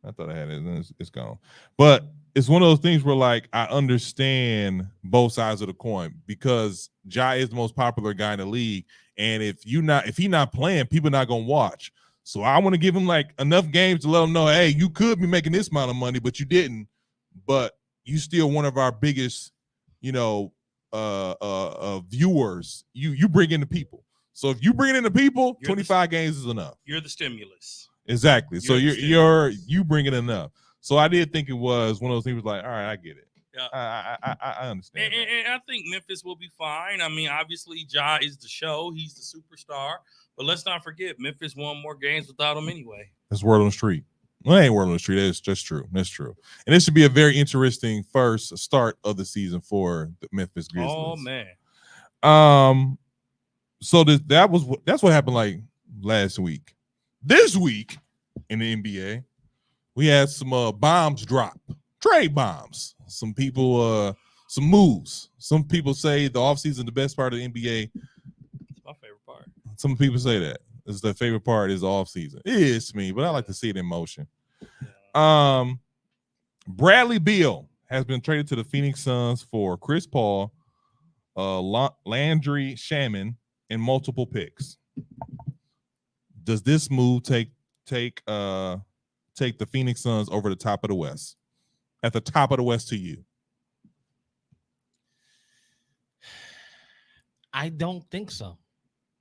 I thought I had it, and it's gone. But it's one of those things where, like, I understand both sides of the coin because Ja is the most popular guy in the league, and if he's not playing, people not gonna watch. So I want to give him like enough games to let him know, hey, you could be making this amount of money, but you didn't. But you still one of our biggest, viewers. You bring in the people. So if you bring in the people, You're 25 games is enough. You're the stimulus. Exactly. So You're the you bring it enough. So I did think it was one of those things. Like, all right, I get it. Yeah. I understand. And I think Memphis will be fine. I mean, obviously, Ja is the show. He's the superstar. But let's not forget, Memphis won more games without him anyway. That's word on the street. Well, it ain't word on the street. That's just true. That's true. And this should be a very interesting first start of the season for the Memphis Grizzlies. Oh man. So that's what happened like last week. This week in the NBA, we had some bombs drop, trade bombs. Some people, some moves. Some people say the offseason the best part of the NBA. It's my favorite part. Some people say that is their favorite part is the offseason. It is to me, but I like to see it in motion. Bradley Beal has been traded to the Phoenix Suns for Chris Paul, Landry Shaman, and multiple picks. Does this move take the Phoenix Suns over the top of the West? At the top of the West to you? I don't think so.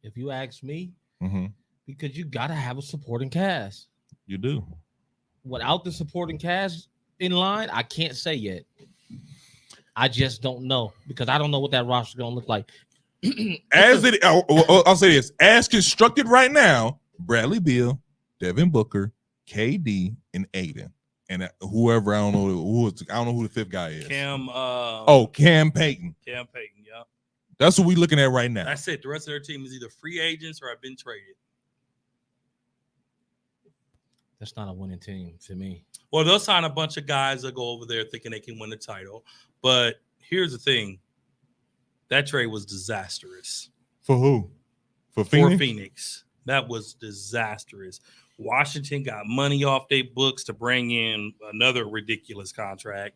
If you ask me, Mm-hmm. because you got to have a supporting cast. You do. Without the supporting cast in line, I can't say yet. I just don't know because I don't know what that roster is going to look like. I'll say this: as constructed right now, Bradley Beal, Devin Booker, KD, and Aiden, and whoever I don't know who the fifth guy is. Cam Payton. Cam Payton, yeah. That's what we're looking at right now. That's it. The rest of their team is either free agents or have been traded. That's not a winning team to me. Well, they'll sign a bunch of guys that go over there thinking they can win the title. But here's the thing. That trade was disastrous. For who? For For Phoenix? Phoenix. That was disastrous. Washington got money off their books to bring in another ridiculous contract.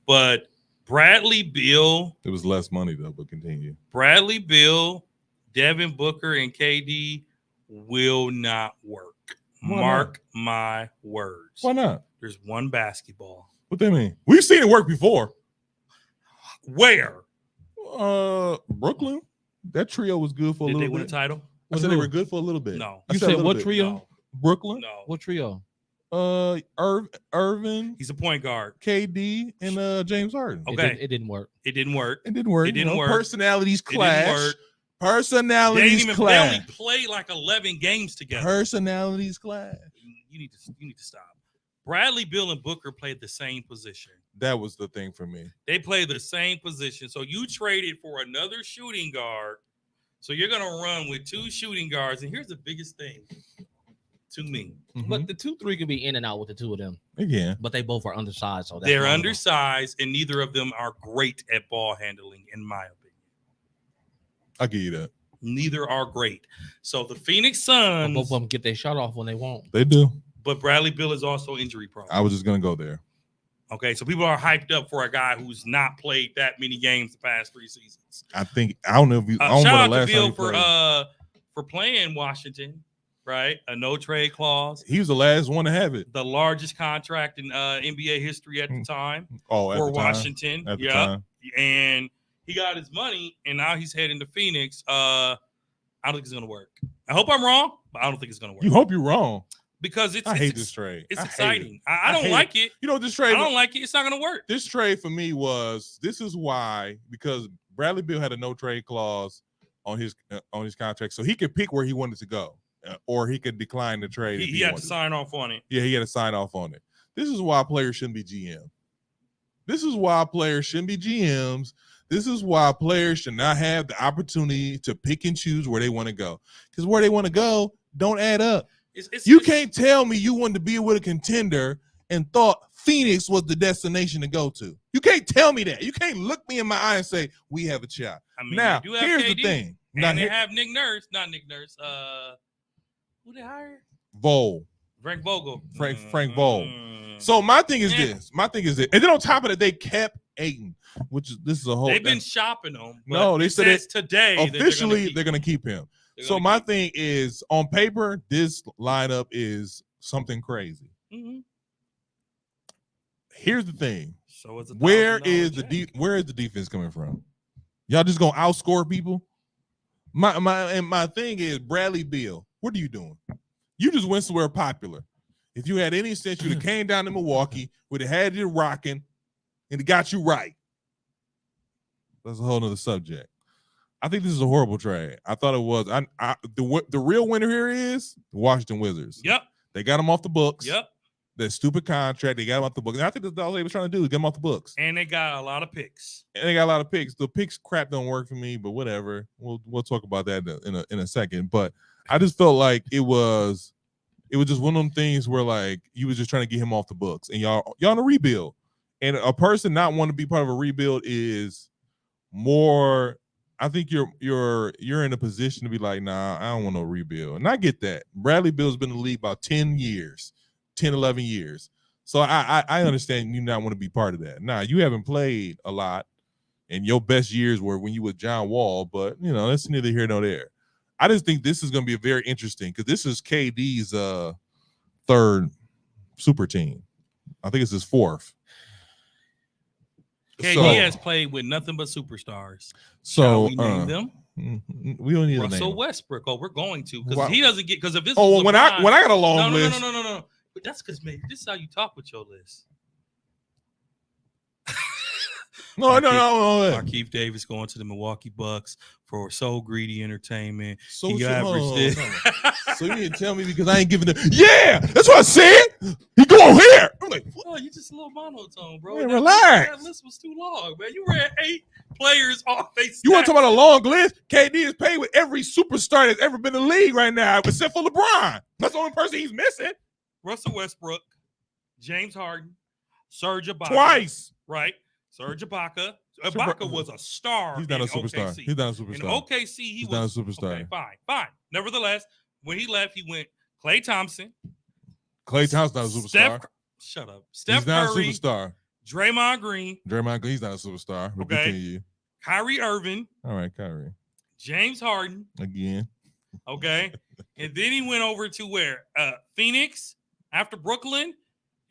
But Bradley Beal, It was less money though, but continue. Bradley Beal, Devin Booker, and KD will not work. Why Mark my words. Why not? There's one basketball. What that mean? We've seen it work before. Where? Brooklyn. That trio was good for a Did they little win a bit. title? I said they were good for a little bit. No. I You a said little what bit. trio? No. Brooklyn. No. What trio? Irvin, He's a point guard. KD, and James Harden. Okay. It didn't work. It didn't work. It didn't work. It didn't work. Personalities It didn't clash. work. They Personalities they clash. only played like 11 games together. Personalities clash. You need to stop. Bradley, Beal, and Booker played the same position. That was the thing for me. They played the same position. So you traded for another shooting guard So you're gonna run with 2 shooting guards, and here's the biggest thing to me: But the 2-3 can be in and out with the two of them. Again, But they both are undersized, so that's they're one of them. undersized, and neither of them are great at ball handling, in my opinion. I'll give you that. Neither are great. So the Phoenix But Suns, both of them get their shot off when they want. They do. but Bradley Beal is also injury prone. I was just gonna go there. Okay, so people are hyped up for a guy who's not played that many games the past 3 seasons. I don't know if you. I don't Shout know out the to last Beal time for playing Washington, right? A no trade clause, he was the last one to have it. the largest contract in NBA history at the time Oh, at for the time. Washington. At the Yep. time. And he got his money, and now he's heading to Phoenix. I don't think it's gonna work. I hope I'm wrong, but I don't think it's gonna work. You hope you're wrong. Because I hate this trade. It's I hate exciting. it. I don't hate like it. You know, this I trade. don't like it. It's not gonna work. This trade for me was. This is why, because Bradley Beal had a no trade clause on his contract, so he could pick where he wanted to go, or he could decline the trade. if He had to wanted. sign off on it. Yeah, he had to sign off on it. This is why players shouldn't be GM. This is why players shouldn't be GMs. This is why players should not have the opportunity to pick and choose where they want to go. Because where they want to go don't add up. You can't tell me you wanted to be with a contender and thought Phoenix was the destination to go to. You can't tell me that. You can't look me in my eye and say, we have a shot. I mean, Now, they do have here's KD, the thing. And Now, they have Nick Nurse, not Nick Nurse. Who they hire? Vol. Frank Vogel. Frank Vogel. Mm. So my thing is Yeah. this. My thing is this. And then on top of that, they kept Ayton, which is this is a whole. They've been shopping him. But No, they it said says today that officially they're gonna keep him. they're So gonna my keep- thing is, on paper, this lineup is something crazy. Mhm. Here's the thing: So it's where $1,000 is the check. where is the defense coming from? Y'all just gonna outscore people? My thing is Bradley Beal. What are you doing? You just went somewhere popular. If you had any sense, you'd have came down to Milwaukee, would have had you rocking, and it got you right. That's a whole nother subject. I think this is a horrible trade. I thought it was. The real winner here is the Washington Wizards. Yep. They got him off the books. Yep. That stupid contract. They got him off the books. And I think that's all they were trying to do is get him off the books. And they got a lot of picks. And they got a lot of picks. The picks crap don't work for me, but whatever. We'll talk about that in a second. But I just felt like it was just one of them things where like you was just trying to get him off the books, and y'all on a rebuild. And a person not wanting to be part of a rebuild is more. I think you're in a position to be like, nah, I don't want no rebuild. And I get that. Bradley Beal's been in the league about 10 years, 10, 11 years. So I understand you not want to be part of that. Now, you haven't played a lot, and your best years were when you were John Wall, but, you know, that's neither here nor there. I just think this is going to be very interesting because this is KD's third super team. I think it's his fourth. KD has played with nothing but superstars. So Shall we name them? We don't need to Russell name. Westbrook. Oh, we're going to because Wow. he doesn't get because if this. Oh, was when LeBron, I got a long no, list. no. But that's because maybe this is how you talk with your list. No. Markeith Davis going to the Milwaukee Bucks for So Greedy Entertainment. So He hold averaged on, this. hold on. So you didn't tell me because I ain't giving them. Yeah, that's what I said. He go on here. I'm like, what? Oh, you just a little monotone, bro. Man, That relax. That list was too long, man. You read 8 players off they You want to stats. talk about a long list? KD is paid with every superstar that's ever been in the league right now, except for LeBron. That's the only person he's missing. Russell Westbrook, James Harden, Serge Ibaka. Twice. Right? Serge Ibaka. Sure, Ibaka but- was a star. He's not a in superstar. OKC. He's not a In superstar. OKC, he He's was not a superstar. Okay, fine. Nevertheless, when he left, he went Klay Thompson. Klay Thompson's not a superstar. Shut up. Steph He's not Curry, a superstar. Draymond Green, Draymond Green, he's not a superstar. But Okay. continue. Kyrie Irving, All right, Kyrie. James Harden. Again. Okay. And then he went over to where? Phoenix. After Brooklyn,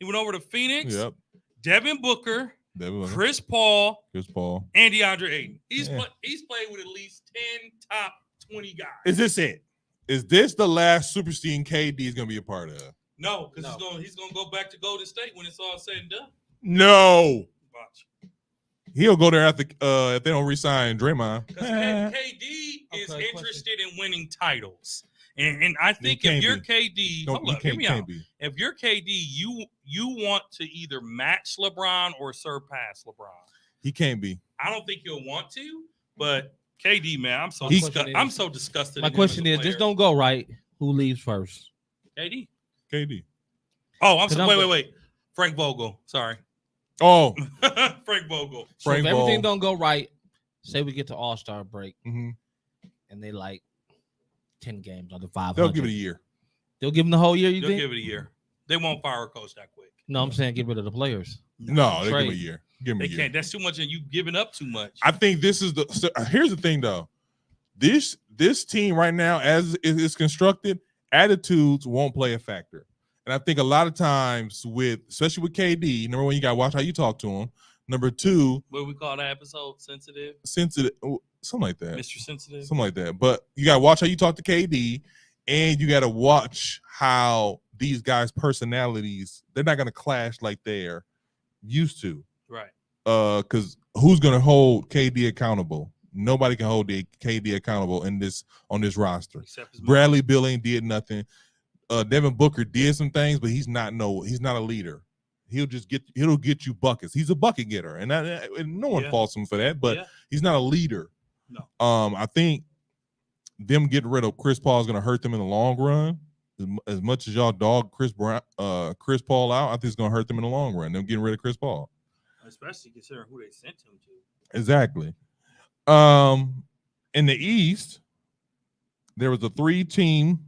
he went over to Phoenix. Yep. Devin Booker, Devin Booker, Chris Paul, Chris Paul. and DeAndre Ayton. He's Yeah. he's played with at least 10 top 20 guys. Is this it? Is this the last super team KD is going to be a part of? No, because No. he's gonna go back to Golden State when it's all said and done. No. Watch. He'll go there after if they don't re-sign Draymond. Because KD is Okay, interested in winning titles. And I think can't if you're be. KD, No, hold you up, hear can't, me can't out. be. If you're KD, you want to either match LeBron or surpass LeBron. He can't be. I don't think he'll want to, but KD, man, I'm so He- I'm so disgusted. My in him question as a is, this player. don't go right. Who leaves first? KD. KD. Oh, I'm Cause sorry. I'm- Wait. Frank Vogel. Sorry. Oh, Frank Vogel. So Frank if everything Ball. don't go right, say we get to All-Star break Mhm. and they like 10 games under 500. They'll give it a year. They'll give him the whole year, you They'll think? give it a year. They won't fire a coach that quick. No, I'm saying get rid of the players. No, they give Trade. him a year. Give him They a year. can't. That's too much, and you giving up too much. I think this is the. So here's the thing, though. This team right now, as it is constructed, attitudes won't play a factor. And I think a lot of times with, especially with KD, number one, you got to watch how you talk to him. Number two, What do we call that episode? Sensitive, sensitive, something like that. Mr. Sensitive. Something like that. But you got to watch how you talk to KD, and you got to watch how these guys' personalities, they're not going to clash like they're used to. Right. Because who's going to hold KD accountable? Nobody can hold the KD accountable on this roster. Except his Bradley Beal ain't did nothing. Devin Booker did some things, but he's not a leader. He'll get you buckets. He's a bucket getter, and no one Yeah. faults him for that. But Yeah. he's not a leader. No. I think them getting rid of Chris Paul is going to hurt them in the long run. As much as y'all dog Chris Paul out, I think it's going to hurt them in the long run. Them getting rid of Chris Paul. Especially considering who they sent him to. Exactly. In the East, there was a three-team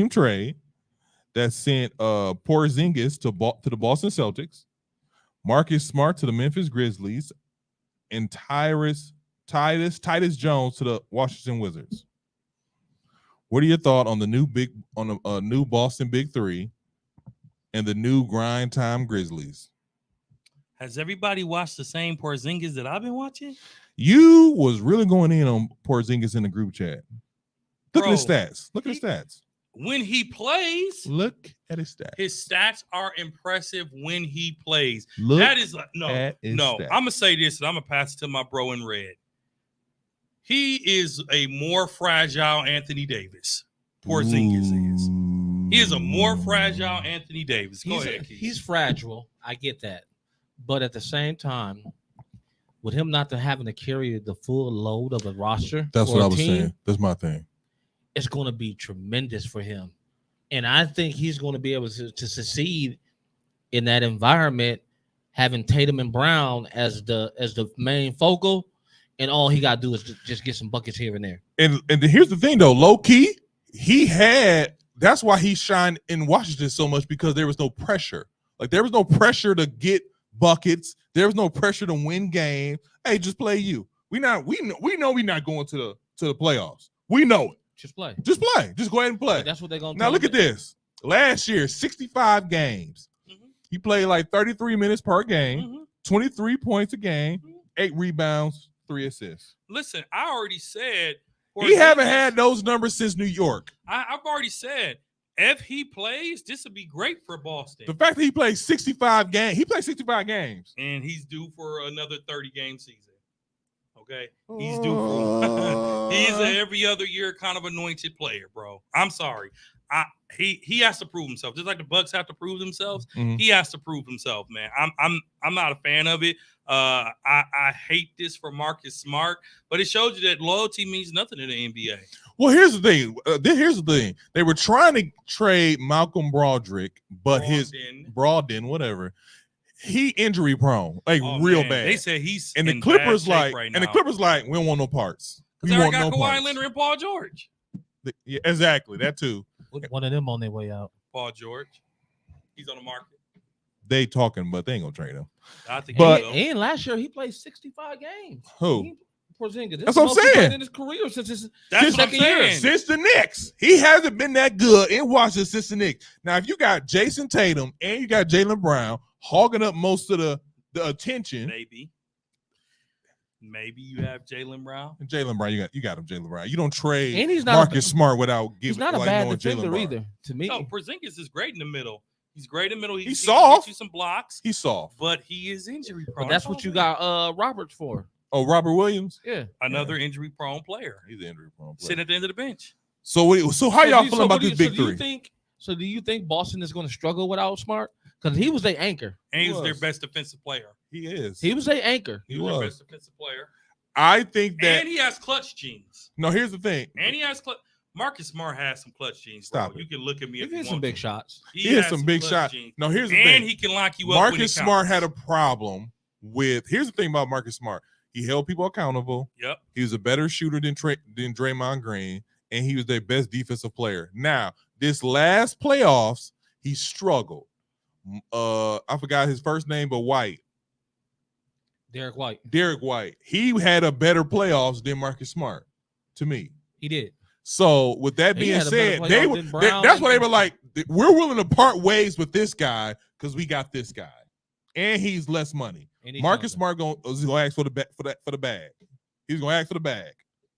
trade that sent Porzingis to the Boston Celtics, Marcus Smart to the Memphis Grizzlies, and Titus Jones to the Washington Wizards. What are your thoughts on the new Boston Big Three and the new grind time Grizzlies? Has everybody watched the same Porzingis that I've been watching? You was really going in on Porzingis in the group chat. Look at his Bro, stats. Look at his stats. When he plays, Look at his stats. his stats are impressive when he plays. Look That is like no. at his I'm stats. gonna say this, and I'm gonna pass it to my bro in red. He is a more fragile Anthony Davis. Porzingis is. He is a more fragile Anthony Davis. Go ahead, Keith. He's fragile. I get that. But at the same time, with him not having to carry the full load of a roster, That's or what a I was team, saying. That's my thing. it's going to be tremendous for him. And I think he's going to be able to succeed in that environment, having Tatum and Brown as the main focal, and all he got to do is just get some buckets here and there. And here's the thing though, low key, that's why he shined in Washington so much, because there was no pressure. Like there was no pressure to get buckets. There was no pressure to win games. Hey, just play you. We know we're not going to the playoffs. We know it. Just play. Just play. Just go ahead and play. But that's what they're going to Now look at this. Last year, 65 games. Mhm. He played like 33 minutes per game, Mhm. 23 points a game, 8 rebounds, 3 assists. Listen, I already said He haven't Porzingis- had those numbers since New York. I've already said if he plays, this would be great for Boston. The fact that he played 65 games. And he's due for another 30-game season. Okay, he's due for. He's an every other year kind of anointed player, bro. I'm sorry. He has to prove himself, just like the Bucks have to prove themselves. Mhm. He has to prove himself, man. I'm not a fan of it. I hate this for Marcus Smart, but it shows you that loyalty means nothing in the NBA. Well, here's the thing. They were trying to trade Malcolm Broderick, but his Brogdon, whatever, he injury prone, like Oh, real man. bad. They said he's and the in Clippers bad shape right now. we don't want no parts. We They already want got no Kawhi parts. Leonard and Paul George. Yeah, exactly. That too. one of them on their way out. Paul George, he's on the market. They talking, but they ain't gonna trade him. I think. But- he will. And last year he played 65 games. Who? Porzingis. This That's is the what I'm most he played saying. in his career since his That's what I'm second year. saying. Since the Knicks, he hasn't been that good in Washington since the Knicks. Now, if you got Jason Tatum and you got Jaylen Brown hogging up most of the attention, Maybe you have Jaylen Brown. and Jaylen Brown, you got him, Jaylen Brown. You don't trade And he's not Marcus Smart without he's giving. not a like, bad knowing defender Jaylen Brown. either. To me, No, Porzingis is great in the middle. He's great in the middle. He He's can soft. get you some blocks, He's soft. but he is injury prone. but that's what you got Roberts for. Oh, Robert Williams, Yeah. Another injury prone player he's an injury prone player. sitting at the end of the bench. So how y'all feeling about this big three? Do you think Boston is going to struggle without Smart? Because he was their anchor. And He he's their was. best defensive player. He is. He was their anchor. He He was their was. best defensive player. I think that And he has clutch genes. no. Here's the thing. And he has clutch. Marcus Smart has some clutch genes. Bro. Stop it. You can look at me He if you hit want some big to. shots. He has some big clutch shots. genes. No, here's the And thing. he can lock you up. when Marcus it Smart counts. had a problem with. Here's the thing about Marcus Smart. He held people accountable. Yep. He was a better shooter than Draymond Green, and he was their best defensive player. Now, this last playoffs, he struggled. I forgot his first name, but White. Derek White. Derek White. He had a better playoffs than Marcus Smart, to me. He did. So, with that He being had a better said, playoff than Brown that's why they and- were like, we're willing to part ways with this guy because we got this guy, and he's less money. And he's Marcus younger. Smart is gonna ask for the bag. He's gonna ask for the bag.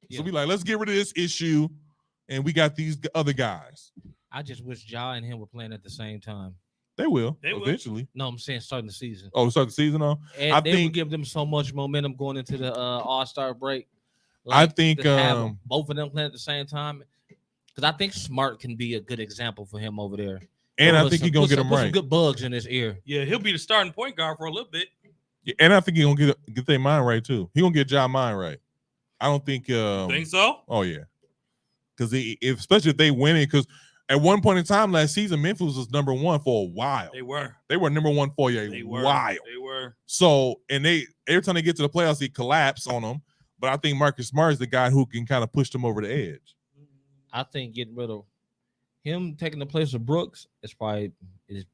Yeah. So we like, let's get rid of this issue, and we got these other guys. I just wish Ja and him were playing at the same time. They will They will. eventually. No, I'm saying starting the season. Oh, start the season on. And I they think- would give them so much momentum going into the All-Star break. I think, to have both of them playing at the same time. Because I think Smart can be a good example for him over there. And I Put think some- he's gonna put get some- them put some right. good bugs in his ear. Yeah, he'll be the starting point guard for a little bit. Yeah, and I think he's gonna get their mind right too. He gonna get John mind right. I don't think. Think so? Oh yeah, because especially if they win it. Because at one point in time last season, Memphis was number one for a while. They were. They were number one for a They were. while. They were. So, and they every time they get to the playoffs, they collapse on them. But I think Marcus Smart is the guy who can kind of push them over the edge. I think getting rid of him taking the place of Brooks is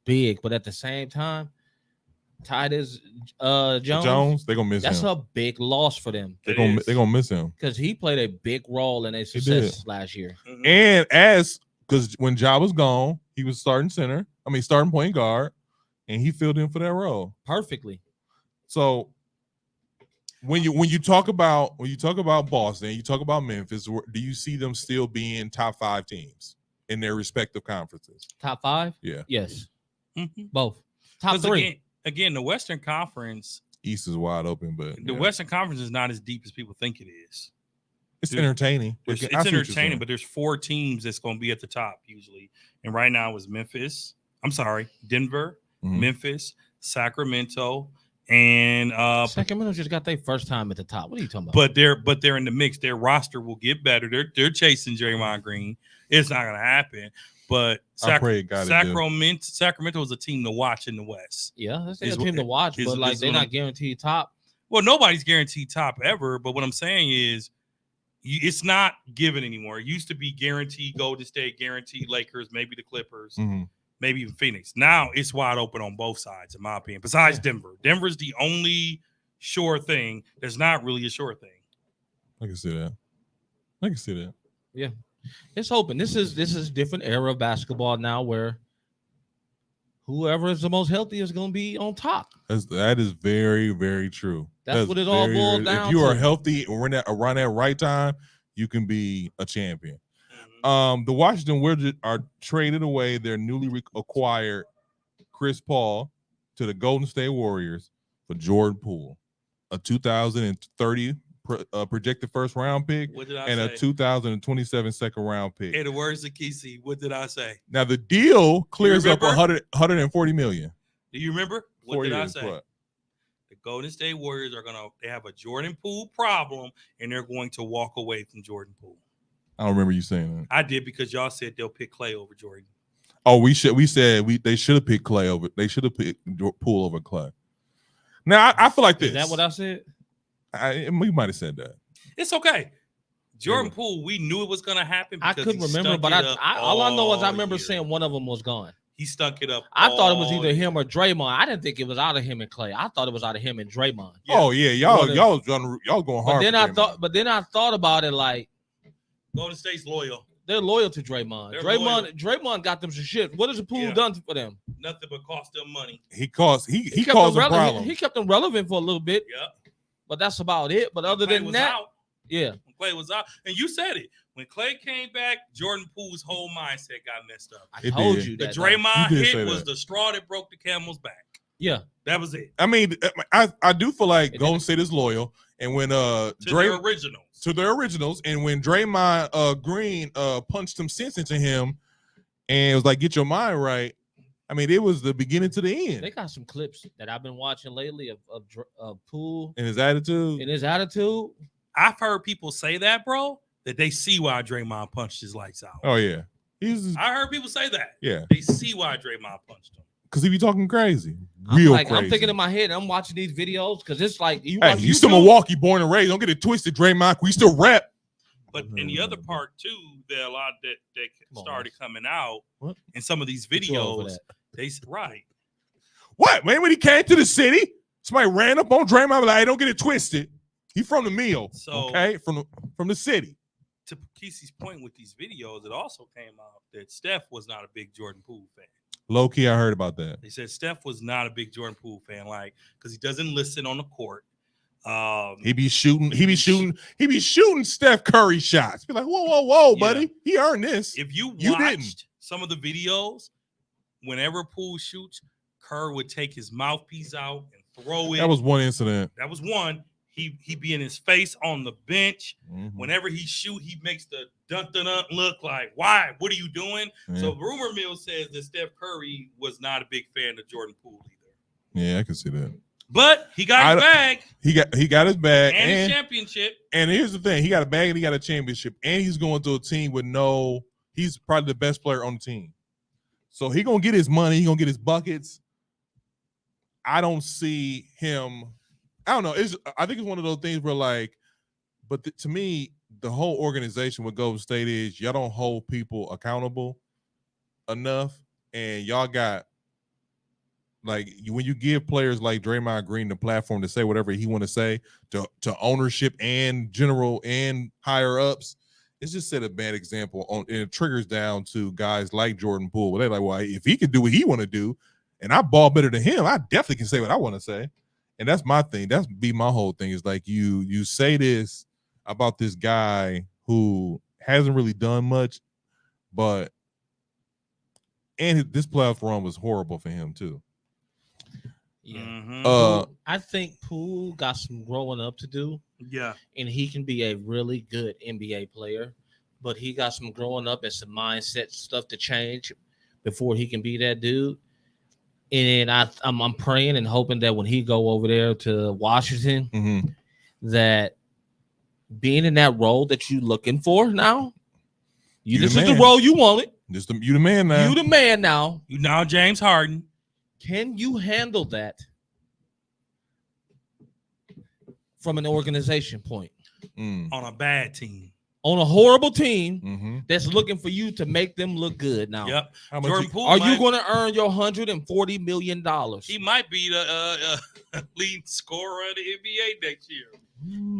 big, but at the same time, Titus Jones, They're gonna miss that's him. a big loss for them They're It is. gonna miss him. because he played a big role in their did. success last year. Mhm. And because when Ja was gone, he was starting starting point guard, and he filled in for that role. Perfectly. So when you talk about Boston, you talk about Memphis, do you see them still being top 5 teams in their respective conferences? Top 5? Yeah. Yes. Mhm. Both. Top 'Cause 3. Again, the Western Conference, East is wide open, but the yeah. Western Conference is not as deep as people think it is. it's dude, entertaining. It's I see what you're entertaining, saying. but there's 4 teams that's going to be at the top usually. And right now it's Denver, Mhm. Memphis, Sacramento, and Sacramento just got their first time at the top. What are you talking about? but they're in the mix. Their roster will get better. They're chasing Draymond Green. It's not going to happen. But I pray God it do. Sacramento is a team to watch in the West. yeah, that's a is team what- to watch, is- but like is they're what not I'm- guaranteed top. Well, nobody's guaranteed top ever, but what I'm saying is it's not given anymore. It used to be guaranteed Golden State, guaranteed Lakers, maybe the Clippers, Mhm. maybe even Phoenix. Now it's wide open on both sides, in my opinion, besides Denver. Denver's the only sure thing. There's not really a sure thing. I can see that. I can see that. It's open. This is different era of basketball now where whoever is the most healthy is going to be on top. That is very, very true. That's what it all boils If down you are to. healthy and around that right time, you can be a champion. The Washington Wizards are traded away their newly acquired Chris Paul to the Golden State Warriors for Jordan Poole, a 2030 projected first round pick What did I and say? a 2027 second round pick. Hey, the words of Kesey. What did I say? Now the deal clears up remember? 140 million. Do you remember? What 4 did years. I say? What? The Golden State Warriors they have a Jordan Poole problem, and they're going to walk away from Jordan Poole. I don't remember you saying that. I did because y'all said they'll pick Clay over Jordan. Oh, they should have picked Clay over. They should have picked Poole over Clay. Now I feel like this. Is that what I said? We might have said that. It's okay. Jordan Yeah. Poole, we knew it was going to happen. I because couldn't he remember, stunk but it up all I know is I all remember year. saying one of them was gone. He stunk it up. I thought it was all either year. him or Draymond. I didn't think it was out of him and Clay. I thought it was out of him and Draymond. Yeah. Oh yeah, y'all Well, y'all going hard. But then I thought about it like Golden State's loyal. they're loyal to Draymond. They're loyal. Draymond got them some shit. What has the Poole Yeah. done for them? Nothing but cost them money. he caused kept caused them a problem. He kept them relevant for a little bit, Yep. but that's about it. But other Clay than was that, out. yeah, When Clay was out. And you said it. When Clay came back, Jordan Poole's whole mindset got messed up. I It told did. you The that. Draymond You did hit say was that. the straw that broke the camel's back. Yeah, That was it. I mean, I do feel like And Golden then- State is loyal, and when To their originals. to their originals, and when Draymond Green punched some sense into him, and it was like, get your mind right. I mean, it was the beginning to the end. They got some clips that I've been watching lately of Poole And his attitude. and his attitude. I've heard people say that, bro, that they see why Draymond punched his lights out. Oh yeah, he's I heard people say that. yeah, They see why Draymond punched him. because he be talking crazy, I'm real like, crazy. I'm thinking in my head, I'm watching these videos because it's like you Hey, watch you still YouTube. Milwaukee, born and raised. Don't get it twisted, Draymond. We still rep. But in the other part too, there are a lot that Come on, started coming out What? in some of these Too old for videos. that. They right. What, man? When he came to the city, somebody ran up on Draymond like, hey, don't get it twisted. He from the mill, So- okay? From the city. To Kesey's point with these videos, it also came out that Steph was not a big Jordan Poole fan. Low key, I heard about that. They said Steph was not a big Jordan Poole fan, like because he doesn't listen on the court. He be shooting Steph Curry shots. Be like, whoa, Yeah. buddy. He earned this. If you You watched didn't. some of the videos, whenever Poole shoots, Kerr would take his mouthpiece out and throw it. That was one incident. That was one. He be in his face on the bench. Mhm. Whenever he shoot, he makes the dun look like, why? What are you doing? Yeah. So rumor mill says that Steph Curry was not a big fan of Jordan Poole either. Yeah, I can see that. But he got his bag He got his bag and his and championship. and here's the thing: he got a bag and he got a championship, and he's going to a team with he's probably the best player on the team. So he gonna get his money, he gonna get his buckets. I don't see him. I don't know. I think it's one of those things where like, but to me, the whole organization with Golden State is y'all don't hold people accountable enough, and y'all got like when you give players like Draymond Green the platform to say whatever he want to say to ownership and general and higher ups, it's just set a bad example on, and it triggers down to guys like Jordan Poole. Where they're like, well, if he could do what he want to do, and I ball better than him, I definitely can say what I want to say. And that's my thing. That's be my whole thing is like you say this about this guy who hasn't really done much, but this playoff run was horrible for him too. Yeah. Mhm. I think Poole got some growing up to do, Yeah. and he can be a really good NBA player, but he got some growing up and some mindset stuff to change before he can be that dude. And I'm praying and hoping that when he go over there to Washington, Mm-hmm. that being in that role that you looking for now, this the is the man. role you wanted. You the man now. You the man now. You now James Harden. Can you handle that from an organization point Mm. On a bad team. on a horrible team Mm-hmm. that's looking for you to make them look good now? Yep. How much Jordan Poole. Are you might- going to earn your $140 million? He might be the lead scorer of the NBA next year.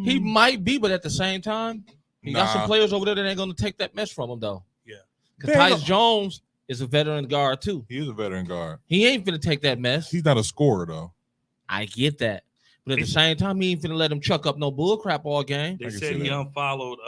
He might be, but at the same time, he got some Nah. players over there that ain't going to take that mess from him, though. Yeah. Because Man, Tyus no. Jones is a veteran guard, too. He is a veteran guard. He ain't finna take that mess. He's not a scorer though. I get that. But at the same time, he ain't finna let him chuck up no bull crap all game. They I can said see he that. unfollowed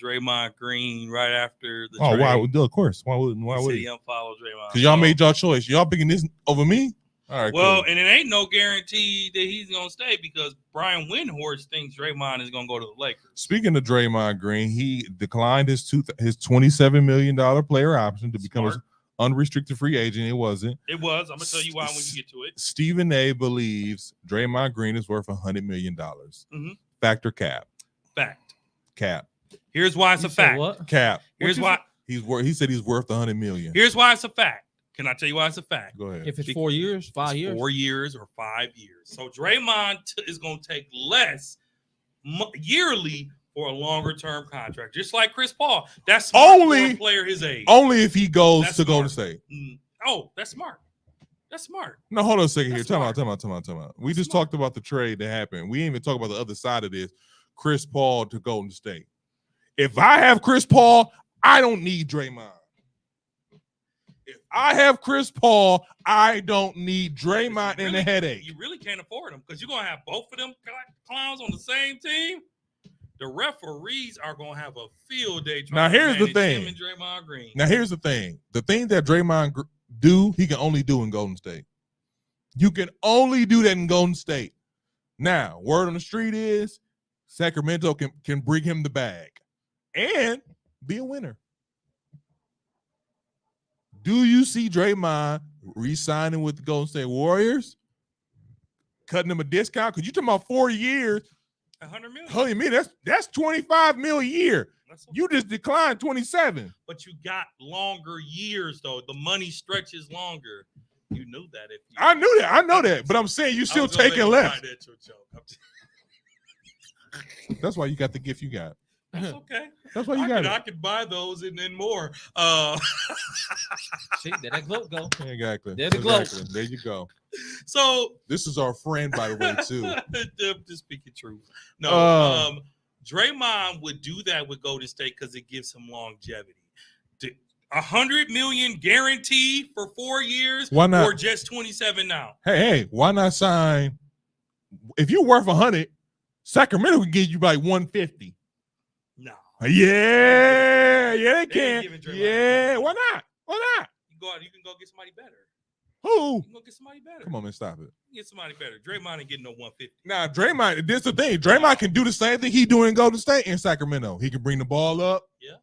Draymond Green right after the Oh, trade. why? Of course. Why wouldn't? Why He said would he he? unfollowed Draymond. Because y'all So- made y'all choice. Y'all picking this over me? All right. Well, cool. and it ain't no guarantee that he's gonna stay because Brian Windhorst thinks Draymond is gonna go to the Lakers. Speaking of Draymond Green, he declined his $27 million player option to become Smart. an unrestricted free agent. It wasn't. It was. I'm gonna tell you why when you get to it. Stephen A. believes Draymond Green is worth $100 million. Mhm. Factor cap. Fact. Cap. Here's why it's You a said fact. what? Cap. Here's you why. He said he's worth $100 million. Here's why it's a fact. Can I tell you why it's a fact? Go ahead. If it's 4 years, 5 years. 4 years or 5 years. So Draymond is going to take less yearly for a longer term contract, just like Chris Paul. That's smart for a player his age. Only if he goes That's to Golden smart. State. Oh, that's smart. That's smart. No, hold on a second here. That's Time out. We That's just smart. talked about the trade that happened. We didn't even talk about the other side of this. Chris Paul to Golden State. If I have Chris Paul, I don't need Draymond. If I have Chris Paul, I don't need Draymond and a headache. You really can't afford them because you're gonna have both of them clowns on the same team. The referees are gonna have a field day. Now, trying to here's the manage thing. him and Draymond Green. Now, here's the thing. The thing that Draymond do, he can only do in Golden State. You can only do that in Golden State. Now, word on the street is Sacramento can bring him the bag and be a winner. Do you see Draymond re-signing with the Golden State Warriors, cutting them a discount because you talking about 4 years. 100 million. Holy me, that's 25 mil a year. That's okay. You just declined 27. But you got longer years though. The money stretches longer. You knew that if you I knew that. I know that. But I'm saying you still taking less. That's why you got the gift you got. That's okay. That's why you got I it. could buy those and then more. See, there that gloat go. Exactly. There the glow. Exactly. There you go. So This is our friend, by the way, too. just speaking truth. No, Draymond would do that with Golden State because it gives him longevity. $100 million guaranteed for 4 years, Why not? or just 27 now? Hey, why not sign? If you're worth 100, Sacramento can give you like 150. No. Yeah, they ain't can. giving Draymond Yeah, that. why not? Why not? You go out, you can go get somebody better. Who? You can go get somebody better. Come on, man, stop it. Get somebody better. Draymond ain't getting no 150. Now, Draymond, this is the thing. Draymond can do the same thing he doing in Golden State in Sacramento. He can bring the ball up. Yeah.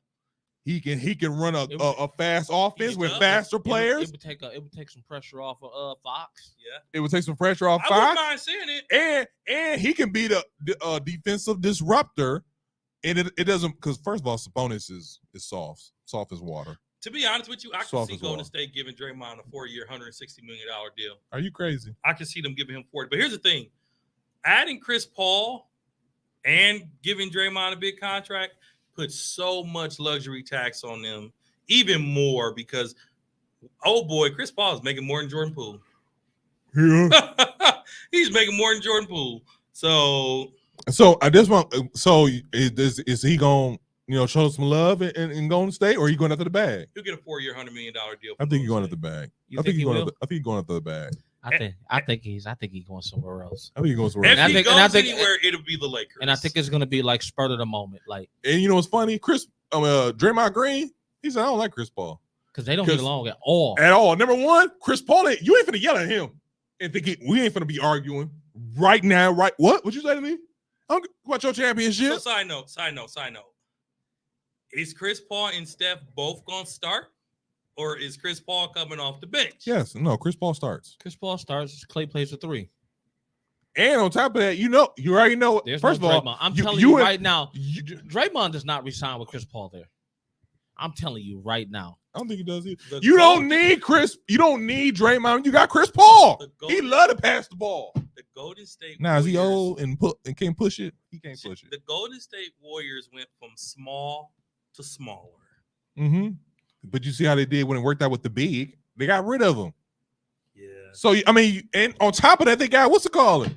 He can run a fast offense with does. faster players. It would take some pressure off of Fox. Yeah. It would take some pressure off I wouldn't Fox. mind seeing it. And he can be the defensive disruptor. And it doesn't, because first of all, Sabonis is soft as water. To be honest with you, I can Soft see as Golden well. State giving Draymond a 4-year, $160 million deal. Are you crazy? I can see them giving him 40. But here's the thing. Adding Chris Paul and giving Draymond a big contract puts so much luxury tax on them, even more because, oh boy, Chris Paul is making more than Jordan Poole. Yeah. He's making more than Jordan Poole. So I just want. So is he going? Show some love in Golden State, or are you going after the bag? he'll get a 4-year, $100 million deal. I think you're going after the bag. You I think he you're going. will? I think you're going after the bag. I think he's going somewhere else. I think you're going If somewhere. And I he think- goes and I think- anywhere, it'll be the Lakers. And I think it's gonna be like spur of the moment, like And you know what's funny? Draymond Green, he said I don't like Chris Paul because they don't get 'Cause- along at all. at all. Number one, Chris Paul, you ain't finna yell at him and think we ain't finna be arguing right now. Right? What? What you say to me? I'm about your so championship. side note. Is Chris Paul and Steph both gonna start, or is Chris Paul coming off the bench? Yes. No. Chris Paul starts. Chris Paul starts. Clay plays a 3. And on top of that, you already know. There's First no of all, Draymond. I'm you- telling you you and- right now, you- Draymond does not resign with Chris Paul there. I'm telling you right now. I don't think he does either. The You don't Golden- need Chris. You don't need Draymond. You got Chris Paul. The He Golden- love to pass the ball. The Golden State. Now is he Warriors- old and can't push it? He can't push it. The Golden State Warriors went from small to smaller. Mm-hmm. But you see how they did when it worked out with the big. They got rid of him. Yeah. So I mean, and on top of that, they got what's it called?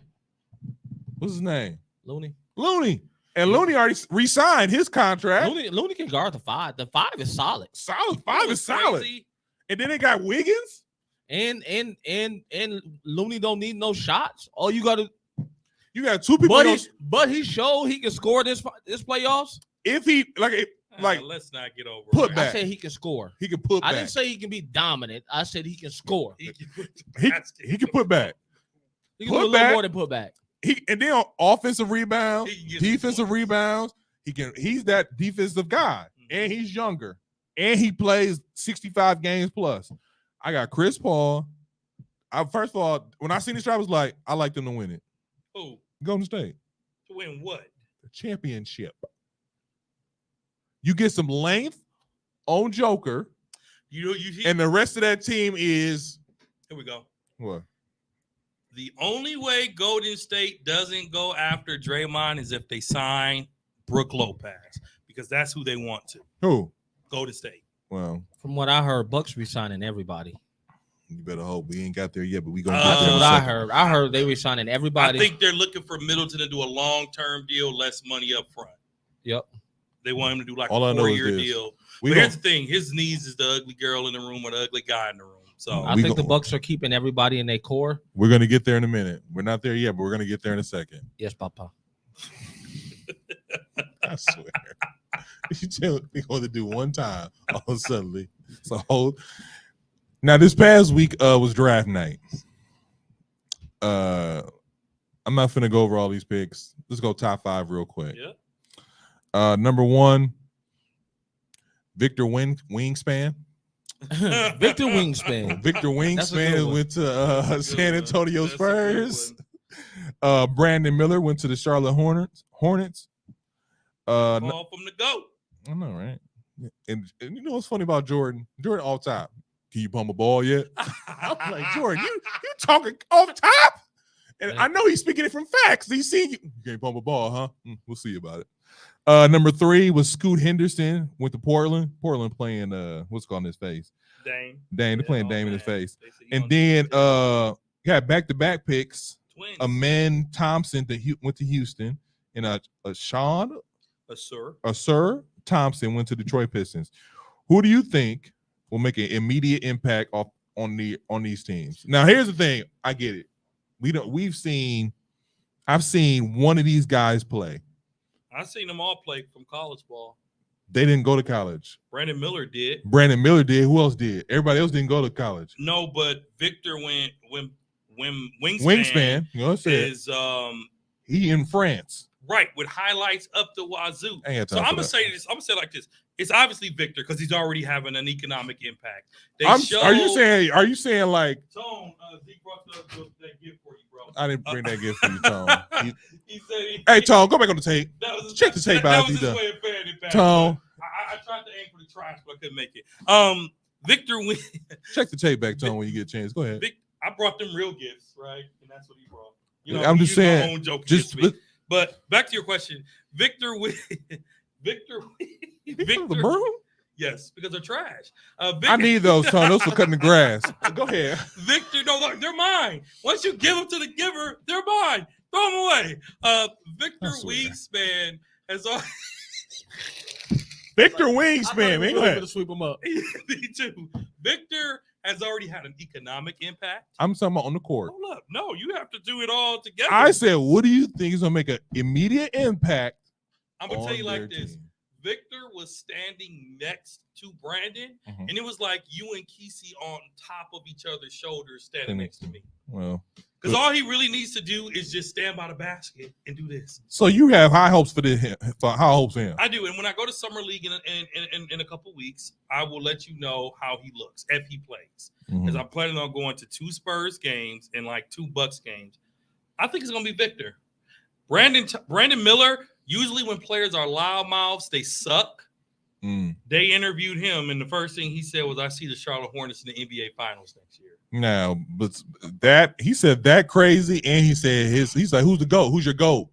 What's his name? Looney. Looney. And Looney already re-signed his contract. Looney can guard the 5. The 5 is solid. Solid. 5 is solid. Crazy. And then they got Wiggins. And Looney don't need no shots. All you got to, You got two people. but he showed he can score this playoffs. If he like Let's not get over. put it. back. I said he can score. he can put I back. didn't say he can be dominant. I said he can score. He can put the He basket. can put back. He can Put do a little back. more than put back. And then on offensive rebounds, He can get defensive some rebounds, he's that defensive guy. Mhm. And he's younger. And he plays 65 games plus. I got Chris Paul. First of all, when I seen this guy, I was like, I like them to win it. Who? Golden State. To win what? The championship. You get some length on Joker, You and the rest of that team is here we go. what? The only way Golden State doesn't go after Draymond is if they sign Brooke Lopez, because that's who they want to. Who? Golden State. Well, From what I heard, Bucks resigning everybody. you better hope we ain't got there yet, but we gonna That's get there. in what a I second. heard. I heard they resigning everybody. I think they're looking for Middleton to do a long-term deal, less money up front. Yep. They want him to do like All I a know is 4-year this. deal. We But gonna- here's the thing: his knees is the ugly girl in the room or the ugly guy in the room. So I We think the go- Bucks are keeping everybody in their core. We're gonna get there in a minute. We're not there yet, but we're gonna get there in a second. Yes, Papa. I swear. You tell me going to do one time all of a sudden. So now this past week was draft night. I'm not finna go over all these picks. Let's go top 5 real quick. yeah, Number 1, Victor Wingspan. Victor Wingspan. Victor That's a good Wingspan one. went to That's a good San one. Antonio That's a good Spurs. one. Brandon Miller went to the Charlotte Hornets. Call from the GOAT. I know, right? And you know what's funny about Jordan? Jordan off top. Can you pump a ball yet? I'm like, Jordan, you talking off top? And I know he's speaking it from facts. He's seen you. You can't pump a ball, huh? We'll see about it. Number 3 was Scoot Henderson. Went to Portland. Portland playing what's called in his face? Dame. They're playing oh, Dame in his man. face. They said you And don't then need got back-to-back picks. Twins. Amen Thompson that went to Houston, and a Sir Thompson went to Detroit Pistons. Who do you think will make an immediate impact on these teams? Now, here's the thing. I get it. I've seen one of these guys play. I've seen them all play from college ball. They didn't go to college. Brandon Miller did. Brandon Miller did. Who else did? Everybody else didn't go to college. No, but Victor went when Wingspan. You know what I'm saying? is He in France. right with highlights up the wazoo. I ain't got So time I'm for gonna that. say this. I'm gonna say it like this. It's obviously Victor because he's already having an economic impact. Are you saying like Tone? Zeke brought that gift for you, bro. I didn't bring that gift for you, Tone? He said, Hey, Tone, go back on the tape. Check the tape that out. was He his done. way of paying it back. Tone, I tried to aim for the trash, but I couldn't make it. Victor, check the tape back, Tone, when you get a chance. Go ahead. I brought them real gifts, right? And that's what he brought. You know, I'm just use my saying, own joke just against me. But back to your question, Victor, the broom? yes, because they're trash. I need those, Tone. Those for cutting the grass. Go ahead. Victor, no, look, they're mine. Once you give them to the giver, they're mine. Throw them away. Victor I swear. Wingspan has already. Victor Wingspan, man. Go Going ahead. to sweep him up. Me too. Victor has already had an economic impact. I'm talking about on the court. Hold up. No, you have to do it all together. I said, what do you think is going to make an immediate impact? I'm going to tell you on like their this. team? Victor was standing next to Brandon, Mhm. and it was like you and Kesey on top of each other's shoulders standing next to me. Well, Because all he really needs to do is just stand by the basket and do this. so you have high hopes for high hopes for him. I do. And when I go to Summer League in a couple weeks, I will let you know how he looks if he plays. Because Mhm. I'm planning on going to 2 Spurs games and like 2 Bucks games. I think it's going to be Victor. Brandon Miller, usually when players are loudmouths, they suck. Mm. They interviewed him, and the first thing he said was, I see the Charlotte Hornets in the NBA Finals next year. Now, but that he said that crazy, and he said he's like, who's the GOAT? Who's your GOAT?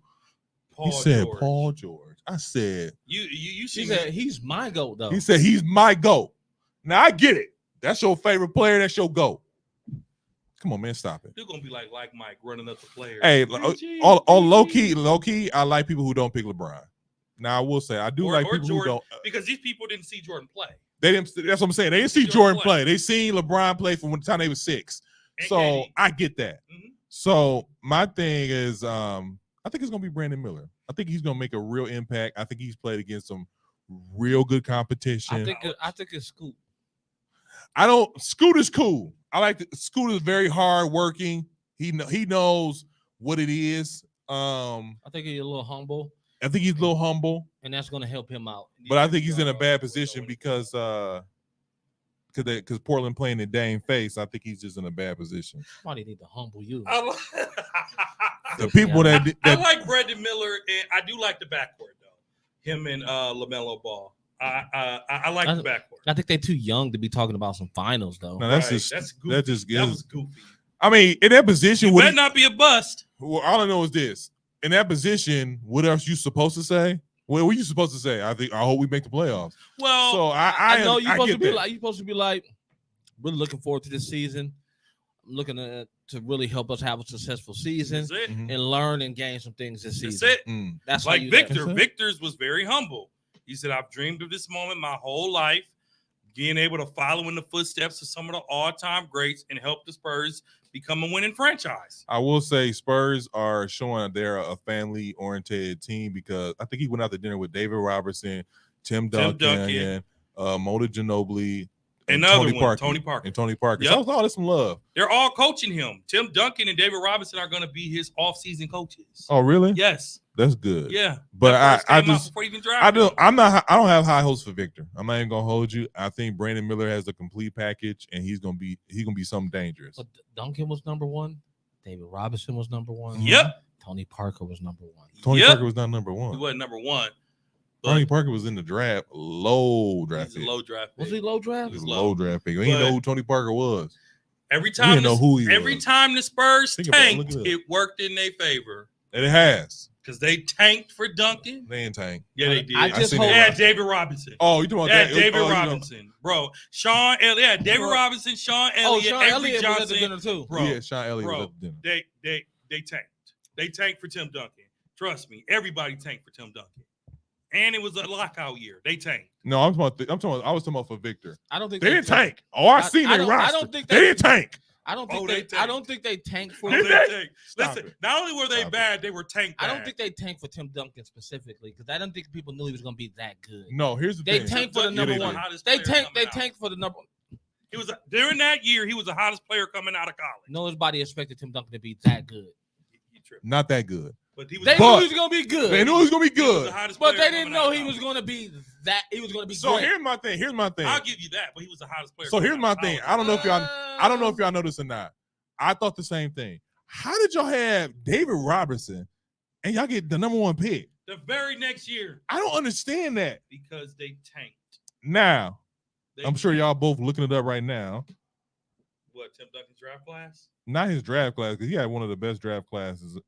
He said George. Paul George. I said You see He said he's my GOAT, though. he said he's my GOAT. Now I get it. That's your favorite player. That's your GOAT. Come on, man, stop it. You're gonna be like Mike running up the players. Hey, Reggie, all low Reggie. key, I like people who don't pick LeBron. Now I will say I do like Or people Jordan, who don't. because these people didn't see Jordan play. They didn't. That's what I'm saying. They didn't see Jordan play. They seen LeBron play from the time they was 6. And So KD. I get that. Mhm. So my thing is, I think it's gonna be Brandon Miller. I think he's gonna make a real impact. I think he's played against some real good competition. I think it's Scoot. Scoot is cool. Scoot is very hard working. He knows what it is. I think he's a little humble, I think he's a little humble, and that's going to help him out. but I think he's in a bad position because Portland playing in Dame face. I think he's just in a bad position. Somebody need to humble you. I The people I that like Brandon Miller, and I do like the backcourt though. Him and LaMelo Ball. I like the backcourt. I think they're too young to be talking about some finals, though. no, that's Right, just that's goofy. that just That is. was goofy. I mean, in that position, You what better not be a bust. well, all I know is this: in that position, what else you supposed to say? What were you supposed to say? I hope we make the playoffs. Well, So I know am- you're I supposed get to be that. like really looking forward to this season. I'm looking to really help us have a successful season that's it. Mhm. and learn and gain some things this That's season. it. Mm. That's how Like you Victor. That's it. Victor's was very humble. He said, I've dreamed of this moment my whole life, being able to follow in the footsteps of some of the all-time greats and help the Spurs become a winning franchise. I will say Spurs are showing they're a family-oriented team because I think he went out to dinner with David Robertson, Tim Duncan, Mota Ginobili, Another Tony one, Parker. Tony Parker. And Tony Parker. Yep. So I saw there's some love. They're all coaching him. Tim Duncan and David Robinson are going to be his off-season coaches. Oh, really? Yes. That's good. Yeah. But That first I came out just before he even drafted him. I don't have high hopes for Victor. I'm not even gonna hold you. I think Brandon Miller has a complete package, and he's gonna be something dangerous. But Duncan was number one. David Robinson was number one. Yep. Tony Parker was number one. Tony Yep. Parker was not number He one. wasn't number one. But Tony Parker was in the draft, low draft he's a pick. low draft Was pick. he low draft? He was low. low draft pick. We didn't But- know who Tony Parker was. Every We time, didn't know who he every was. time the Spurs Think about it. Look tanked, it up. it worked in their favor And it has. because they tanked for Duncan. They ain't tank. Yeah, they did. I I just seen hope. They it. had David Robinson. Oh, you talking about They had that? David Oh, you know- Robinson, bro. Sean Elliott. Yeah, David Bro. Robinson, Sean Oh, Elliott, Sean Avery Elliott was at Johnson. the dinner too. Bro, Yeah, Sean Elliott bro, was at the dinner. they tanked. They tanked for Tim Duncan. Trust me, everybody tanked for Tim Duncan. And it was a lockout year. They tanked. No, I was talking about for Victor. I don't think They didn't tank. Oh, I seen I their don't- I roster. don't think they they- didn't tank. I don't Oh, think they they. tanked. I don't think they tanked for. Oh, Did they they? tanked. Stop Listen, it. not only were they Stop it. bad, they were tanked I bad. don't think they tanked for Tim Duncan specifically because I don't think people knew he was going to be that good. No, here's the They thing. tanked for the Tim number Duncan was one. the hottest They player tanked. They coming out. tanked for the number. He was during that year. He was the hottest player coming out of college. Nobody expected Tim Duncan to be that good. He tripped. Not that good. But he was. They But- knew he was going to be good. They knew he was gonna be he was good. the hottest but player they didn't coming know out of he was college. going to be that. He was going to be So great. here's my thing. Here's my thing. I'll give you that, but he was the hottest player. So here's coming my out of thing. college. I don't know if y'all. I don't know if y'all know this or not. I thought the same thing. How did y'all have David Robinson and y'all get the number one pick? The very next year, I don't understand that. because they tanked. Now, They I'm sure tanked. y'all both looking it up right now. What, Tim Duncan's draft class? Not his draft class, because he had one of the best draft classes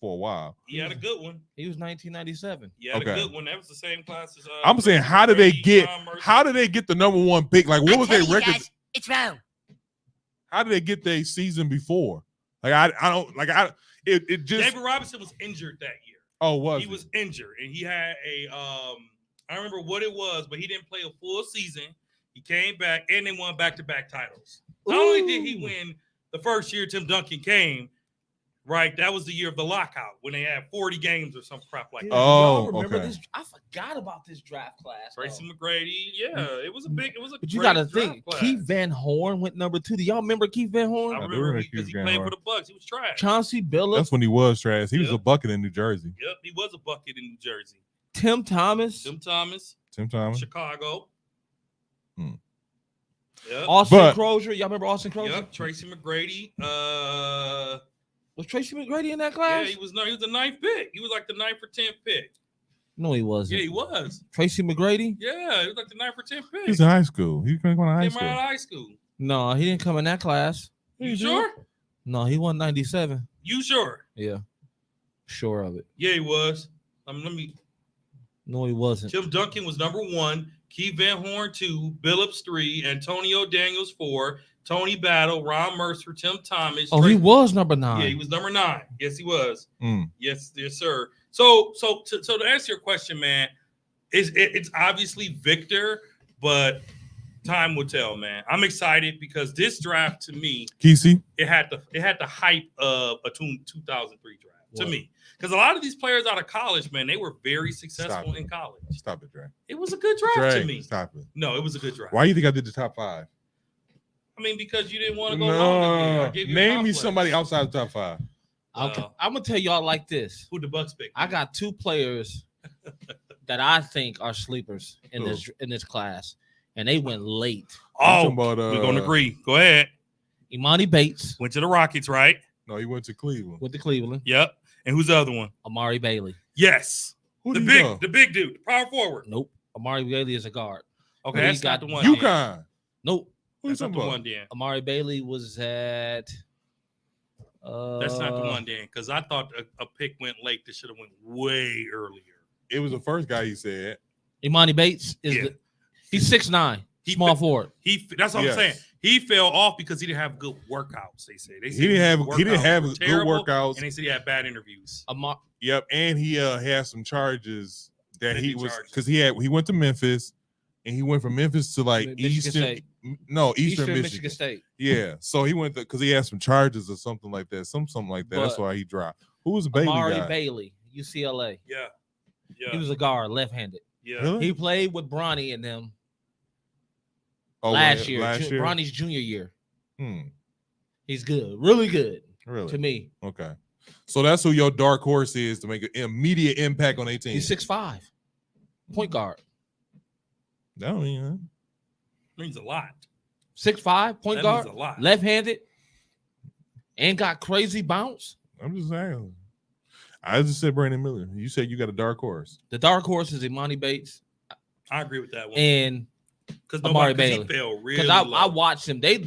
for a while. He had a good one. He was 1997. He had Okay. a good one. That was the same class as. I'm saying, how did they Brady, get? John Mercer. How did they get the number one pick? Like, what was their record? It's wrong. How did they get their season before? Like, I don't like. It just. David Robinson was injured that year. Oh, was He was injured, and he had a I don't remember what it was, but he didn't play a full season. He came back, and they won back-to-back titles. Not only did he Ooh. win the first year Tim Duncan came, right? That was the year of the lockout when they had 40 games or some crap like that. Oh, Y'all remember okay. this? I forgot about this draft class. Tracy though. McGrady, yeah, it was a big, it was a. But you great got to draft think, class. Keith Van Horn went number 2. Do y'all remember Keith Van I Horn? do remember remember because Keith he Van played Horn. for the Bucks. He was trash. Chauncey Billups, That's when he was trash. He was Yep. a bucket in New Jersey. Yep, he was a bucket in New Jersey. Tim Thomas, Tim Thomas, Tim Thomas. Chicago. Hmm. Yep. Austin But- Crozier. Y'all remember Austin Crozier? Yep. Tracy McGrady. Was Tracy McGrady in that Yeah, class? he was the ninth pick. He was like the 9th or 10th pick. No, he wasn't. Yeah, he was. Tracy McGrady? Yeah, he was like the 9th or 10th pick. He was in high school. He couldn't go to high Came school. out of high school. No, he didn't come in that class. You sure? No, he won 97. You sure? Yeah. Sure of it. Yeah, he was. Let me. No, he wasn't. Tim Duncan was number 1. Keith Van Horn 2. Billups 3. Antonio Daniels 4. Tony Battle. Ron Mercer. Tim Thomas. Oh, he was number 9. Yeah, he was number 9. Yes, he was. Mm. Yes, sir. So to answer your question, man, it's obviously Victor, but time will tell, man. I'm excited because this draft to me, Kesey. it had the hype of a 2003 draft to What? me. Because a lot of these players out of college, man, they were very successful Stop it. in college. Stop it, Dre. It was a good draft Dre, to me. stop it. No, it was a good draft. Why do you think I did the top 5? I mean, because you didn't want to go longer. I No. gave you a Name me complex. somebody outside the top 5. I'm gonna tell y'all like this. Who the Bucks picked. I got 2 players that I think are sleepers in this class, and they went late. Oh, About, we're gonna agree. Go ahead. Imani Bates Went to the Rockets, right? No, he went to Cleveland. with the Cleveland. Yep. And who's the other one? Amari Bailey. Yes. Who The did big, he go? the big dude, the power forward. Nope. Amari Bailey is a guard. Okay, He that's got not the one. then. UConn. Nope. Who you That's not talking the about? one, Dan. Amari Bailey was at. That's not the one, Dan. Because I thought a pick went late. That should have went way earlier. It was the first guy he said. Imani Bates is Yeah. he's 6'9", He small fit- forward. That's what Yes. I'm saying. He fell off because he didn't have good workouts. They say He didn't have his good workouts were terrible, workouts. and they said he had bad interviews. Yep, and he had some charges that What he did he was charge? because he went to Memphis, and he went from Memphis to like Michigan Eastern State. Eastern Michigan Michigan. State. Yeah, so he went because he had some charges or something like that, something like that. That's But why he dropped. Who was the Bailey Amari guy? Bailey, UCLA. Yeah. Yeah. He was a guard, left-handed. yeah. Really? He played with Bronny and them Oh, last year, last year. Bronny's junior year. Hmm. He's good, really good Really? to me. Okay. So that's who your dark horse is to make an immediate impact on 18. He's 6'5", point guard. That don't mean Means a lot. 6'5", point That guard, means a lot. left-handed, and got crazy bounce. I'm just saying. I just said Brandon Miller. You said you got a dark horse. The dark horse is Imani Bates I agree with that one. and Because Amari he Bailey. fell really because low. I watched them. They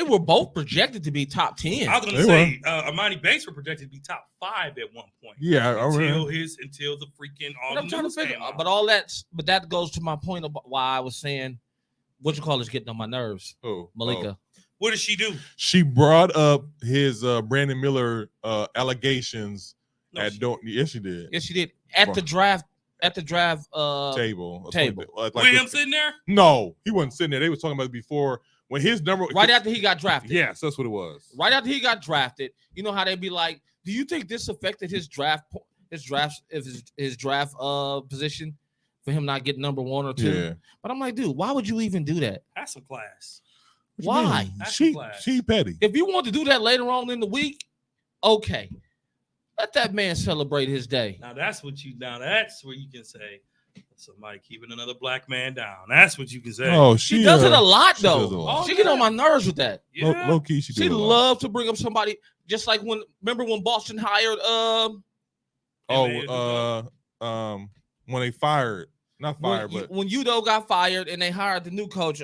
were both projected to be top 10. I was gonna They say Amani Bates were projected to be top 5 at one point. Yeah, I remember. until the freaking all But I'm the trying to news figure, came out. but that goes to my point about why I was saying what you call is getting on my nerves. Oh, Malika. What did she do? She brought up his Brandon Miller allegations No, at she- don't. Yes, she did. Yes, she did at the draft. Table. Table. Like With him sitting there? No, he wasn't sitting there. They was talking about it before when his number. Right after he got drafted. Yes, that's what it was. Right after he got drafted, you know how they be like, "Do you think this affected his draft position for him not getting number 1 or 2?" Yeah. But I'm like, dude, why would you even do that? Have some class. What you Why? mean? That's She class. petty. If you want to do that later on in the week, okay, let that man celebrate his day. Now that's where you can say somebody keeping another black man down. That's what you can say. Oh, She does it a lot she does though. it a lot. She get on my nerves with that. Yeah. Low key, she She do it a lot. loves to bring up somebody, just like remember when Boston hired When they fired, not fired, but when Udo got fired and they hired the new coach.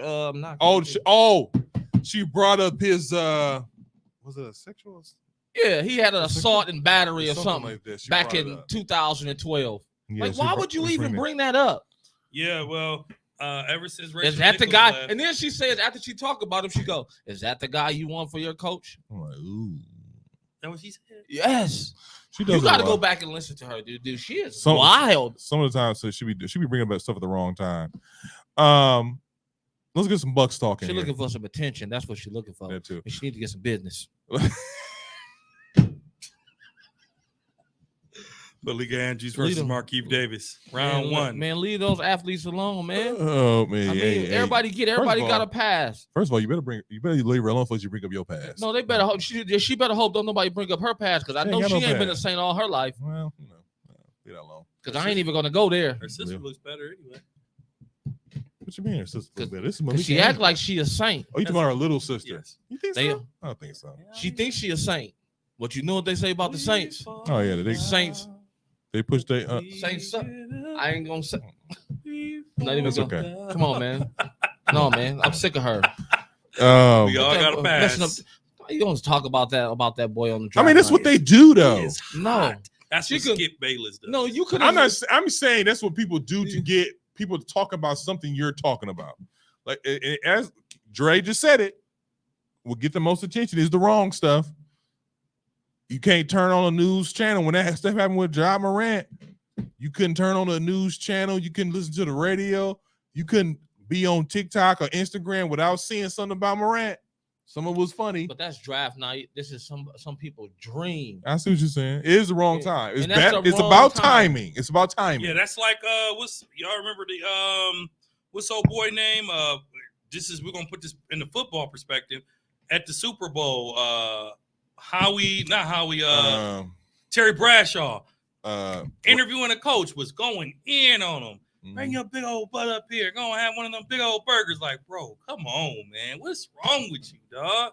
she brought up his was it a sexual yeah, he had an assault and battery or something like this? She back brought it in up. 2012. Yeah, Like, she why brought- would you she even that- bring that up? Yeah, well, ever since Rachel Is that the Nichols guy? left, And then she says after she talked about him, she go, "Is that the guy you want for your coach?" I'm like, ooh. that what she said? Yes. She does You it got a to go lot. back and listen to her, dude. She is Some- wild. Some of the time, so she be bringing up stuff at the wrong time. Let's get some Bucks talking. She's here. looking for some attention. That's what she's looking for. That too. And she need to get some business. Malika Andrews Lead versus 'em. Markieff Davis. Round Man, one. Man, leave those athletes alone, man. Oh man, I mean, hey, everybody of got all- a pass. First of all, you better leave her alone before you bring up your past. No, they better hope she better hope don't nobody bring up her pass because I She know ain't got she no ain't been a pass. Saint all her life. Well, leave that alone. Because I ain't even gonna go there. Her sister Yeah. looks better anyway. What you mean, her sister? Cause- This is Cause Malika she act Andrews. like she a saint. Oh, you talking about her little sister? Yes. You think They- so? I don't think so. She thinks she a saint. But you know what they say about the saints? Oh yeah, they Saints. they push they. Saints suck. I ain't gonna say. Not even It's gonna. okay. Come on, man. No, man. I'm sick of her. We all got a Messing pass. up- You don't talk about that boy on the I drive. mean, that's what they do though. It's No. hot. That's She what could- Skip Bayless does. No, you could. I'm saying that's what people do to get people to talk about something you're talking about. Like as Dre just said it, will get the most attention is the wrong stuff. You can't turn on a news channel when that stuff happened with Ja Morant. You couldn't turn on a news channel. You couldn't listen to the radio. You couldn't be on TikTok or Instagram without seeing something about Morant. Some of it was funny. But that's draft night. This is some people dream. I see what you're saying. It is the wrong Yeah. time. It's And that's bad. the It's wrong about time. timing. It's about timing. Yeah, that's like what's y'all remember the what's old boy name? We're gonna put this in the football perspective. At the Super Bowl, Terry Bradshaw interviewing a coach was going in on him. Bring your big old butt up here. Go and have one of them big old burgers. Like, bro, come on, man. What's wrong with you, dog?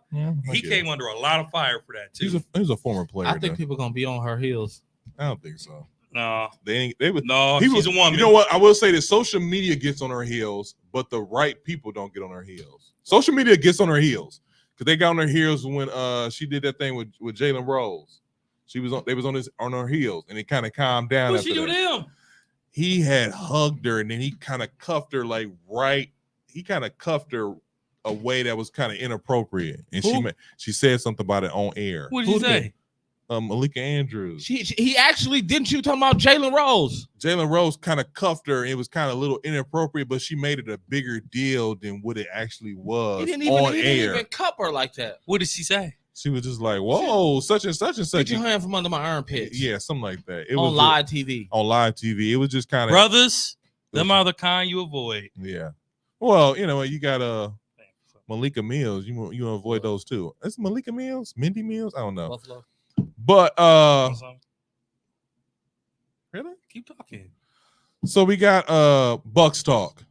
He came under a lot of fire for that too. He's a former player. I think though. people gonna be on her heels. I don't think so. No, They would. no, People, she's a woman. You know what? I will say that social media gets on her heels, but the right people don't get on her heels. Social media gets on her heels because they got on her heels when she did that thing with Jalen Rose. They was on her heels, and it kind of calmed down. What she after do to that. him? He had hugged her, and then he kind of cuffed her He kind of cuffed her a way that was kind of inappropriate, and Who? she said something about it on air. What did you say? Malika Andrews. He actually didn't. You talking about Jalen Rose? Jalen Rose kind of cuffed her. It was kind of a little inappropriate, but she made it a bigger deal than what it actually was He didn't on even air. cup her like that. What did she say? She was just like, "Whoa, such and such and Get such." your hand from under my armpits. Yeah, something like that. It on was live TV. on live TV. It was just kind of Brothers, them are the kind you avoid. yeah. Well, you know, you got Malika Mills. You want to avoid those too. That's Malika Mills, Mindy Mills. I don't know, Buffalo. but really, Keep talking. so we got Bucks talk.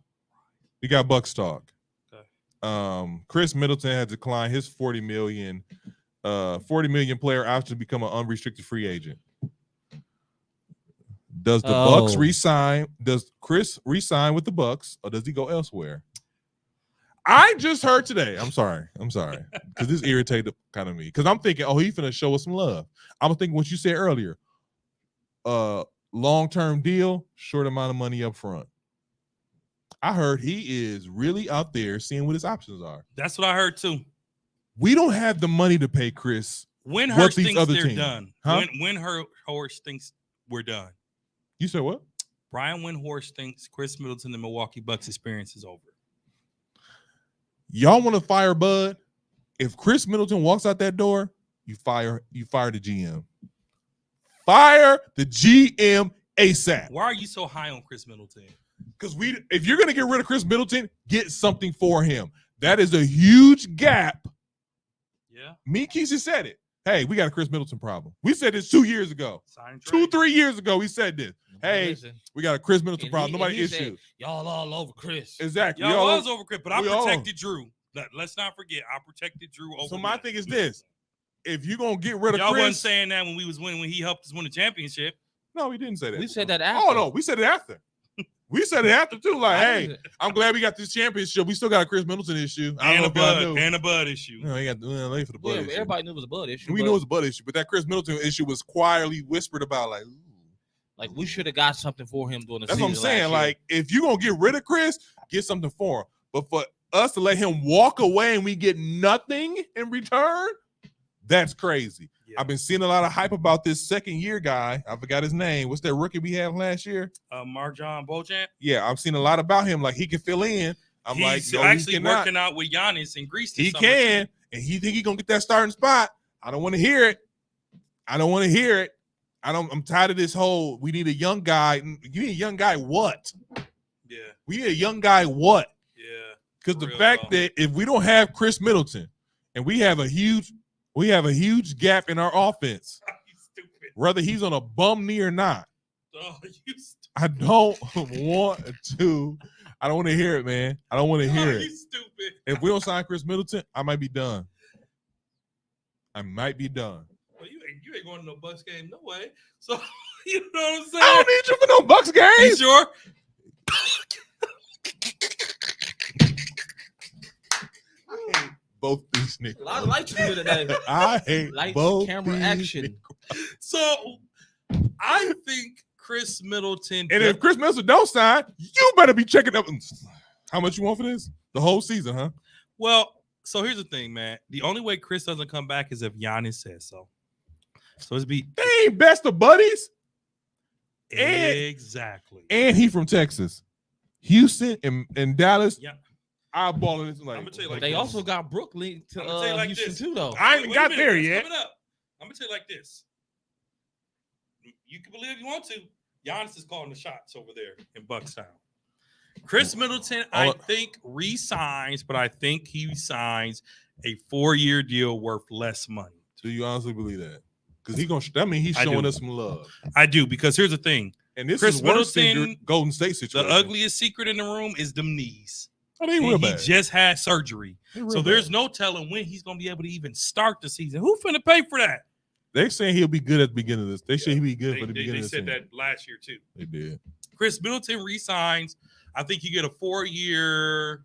We got Bucks talk. Okay. Chris Middleton had declined his 40 million player option to become an unrestricted free agent. Does the Bucks resign? Does Chris resign with the Bucks, or does he go elsewhere? I just heard today. I'm sorry, because this irritated kind of me. Because I'm thinking, oh, he's finna show us some love. I'm thinking what you said earlier. Long-term deal, short amount of money up front. I heard he is really out there seeing what his options are. That's what I heard too. We don't have the money to pay Chris. Windhorst these thinks other they're teams? done. Huh? Windhorst thinks we're done. You said what? Brian Windhorst thinks Chris Middleton, the Milwaukee Bucks experience is over. Y'all want to fire Bud? If Chris Middleton walks out that door, you fire the GM. Fire the GM ASAP. Why are you so high on Chris Middleton? Because if you're gonna get rid of Chris Middleton, get something for him. That is a huge gap. Yeah. Me, Keisha said it. Hey, we got a Chris Middleton problem. We said this 2 years ago. Sign and trade. 2-3 years ago, we said this. Hey, Listen, we got a Chris Middleton and problem. he- Nobody and he issued. said, y'all all over Chris. Exactly. Y'all We all- was over Chris, but I we all- protected Drew. Let's not forget, I protected Drew over. So my that. thing is this: if you're gonna get rid of Y'all wasn't Chris, saying that when we was winning, when he helped us win the championship. no, we didn't say that. We said that after. Oh no, we said it after. We said it after too. Like, hey, I'm glad we got this championship. We still got a Chris Middleton issue. I don't know if y'all knew. And a Bud issue. No, he got late for the Bud Yeah, issue. everybody knew it was a Bud issue. We but, knew it was a Bud issue, but that Chris Middleton issue was quietly whispered about. Like, ooh. like we should have got something for him during the That's season. what I'm saying. last year. Like, if you're gonna get rid of Chris, get something for him. But for us to let him walk away and we get nothing in return, that's crazy. Yeah. I've been seeing a lot of hype about this second-year guy. I forgot his name. What's that rookie we had last year? Marjon Beauchamp. Yeah, I've seen a lot about him. Like, he can fill in. I'm He's like, no, actually he cannot. working out with Giannis in Greece. this He summer, can, too. and he think he gonna get that starting spot. I don't want to hear it. I'm tired of this whole. We need a young guy. You need a young guy. What? Yeah, We need a young guy. What? yeah. Because the Real fact though. that if we don't have Chris Middleton, and we have a huge gap in our offense, You stupid. whether he's on a bum knee or not. Oh, you stupid. I don't want to. I don't want to hear it, man. I don't want to hear Oh, it. you stupid. If we don't sign Chris Middleton, I might be done. Well, you ain't going to no Bucks game, no way. So you know what I'm saying? I don't need you for no Bucks You games. sure? I hate both these niggas. a lot of lights here today. I hate Lights, both camera, these action. niggas. So I think Chris Middleton. And if Chris Middleton don't sign, you better be checking up. How much you want for this? The whole season, huh? Well, so here's the thing, man. The only way Chris doesn't come back is if Giannis says so. So it's be They ain't best of buddies. And- exactly. And he from Texas. Houston and Dallas. Yeah. Eyeballing this like. I'm gonna tell you like They this. also got Brooklyn to I'm gonna tell you like Houston this. too, though. I ain't Wait a got minute, there it's yet. coming up. I'm gonna tell you like this. You can believe if you want to. Giannis is calling the shots over there in Buckstown. Chris Middleton, I think, resigns, but I think he signs a 4-year deal worth less money. Do you honestly believe that? Because that means he's I showing do. us some love. I do, because here's the thing. And this Chris is worse than Middleton, your Golden State The situation. ugliest secret in the room is them knees. Oh, they And real he bad. just had surgery. They real So bad. there's no telling when he's going to be able to even start the season. Who finna pay for that? They're saying he'll be good at the beginning of this. They say he'll be good They, for the beginning they of the said season. that last year, too. They did. Chris Middleton resigns. I think you get a 4-year,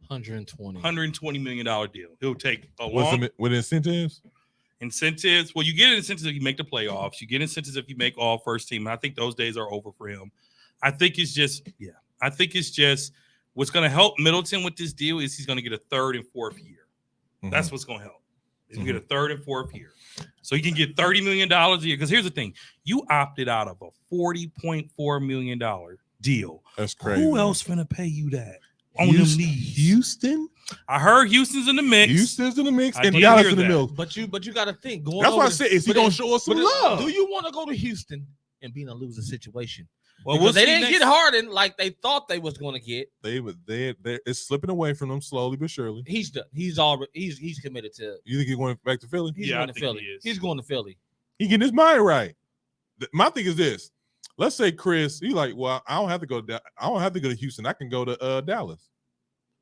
120. $120 million deal. He'll take a What's long the, with incentives? incentives. Well, you get incentives if you make the playoffs. You get incentives if you make all first team. And I think those days are over for him. I think it's just what's going to help Middleton with this deal is he's going to get a 3rd and 4th year. That's what's going to help. He's going to get a 3rd and 4th year. So he can get $30 million a year. Because here's the thing. You opted out of a $40.4 million deal. That's crazy. Who else finna pay you that? On them Houston, knees. Houston? I heard Houston's in the mix. Houston's in the mix I and did Dallas hear in the that. milk. But you got to think. Going That's why I over- said, is he but going then- to show us some but then, love? Do you want to go to Houston and be in a losing situation? Well, Because they see didn't next- get Harden like they thought they was going to get. They it's slipping away from them slowly but surely. He's done. He's already. He's committed to. You think he's going back to Philly? He's Yeah, I going to think Philly. he is. He's going to Philly. He getting his mind right. My thing is this: let's say Chris, he like, well, I don't have to go. I don't have to go to Houston. I can go to Dallas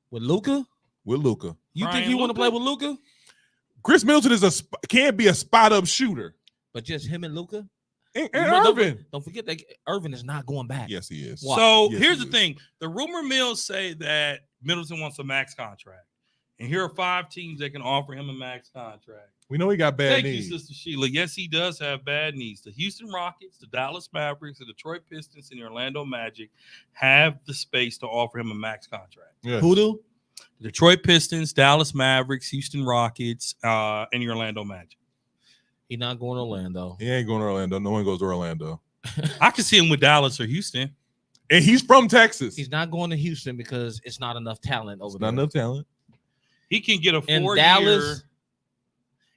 With Luka, with Luka. you Brian think he want to Luka? play with Luka? Chris Middleton is can be a spot up shooter. But just him and Luka. And Don't- Irvin. Don't forget that Irvin is not going back. Yes, he is. Why? So Yes, here's he the is. thing: the rumor mills say that Middleton wants a max contract, and here are 5 teams that can offer him a max contract. We know he got bad Thank knees. you, Sister Sheila. Yes, he does have bad knees. The Houston Rockets, the Dallas Mavericks, the Detroit Pistons, and the Orlando Magic have the space to offer him a max contract. Yeah. Who do? The Detroit Pistons, Dallas Mavericks, Houston Rockets, and the Orlando Magic. He not going to Orlando. He ain't going to Orlando. No one goes to Orlando. I can see him with Dallas or Houston. And he's from Texas. He's not going to Houston because it's not enough talent over It's there. not enough talent. He can get a In 4-year. Dallas,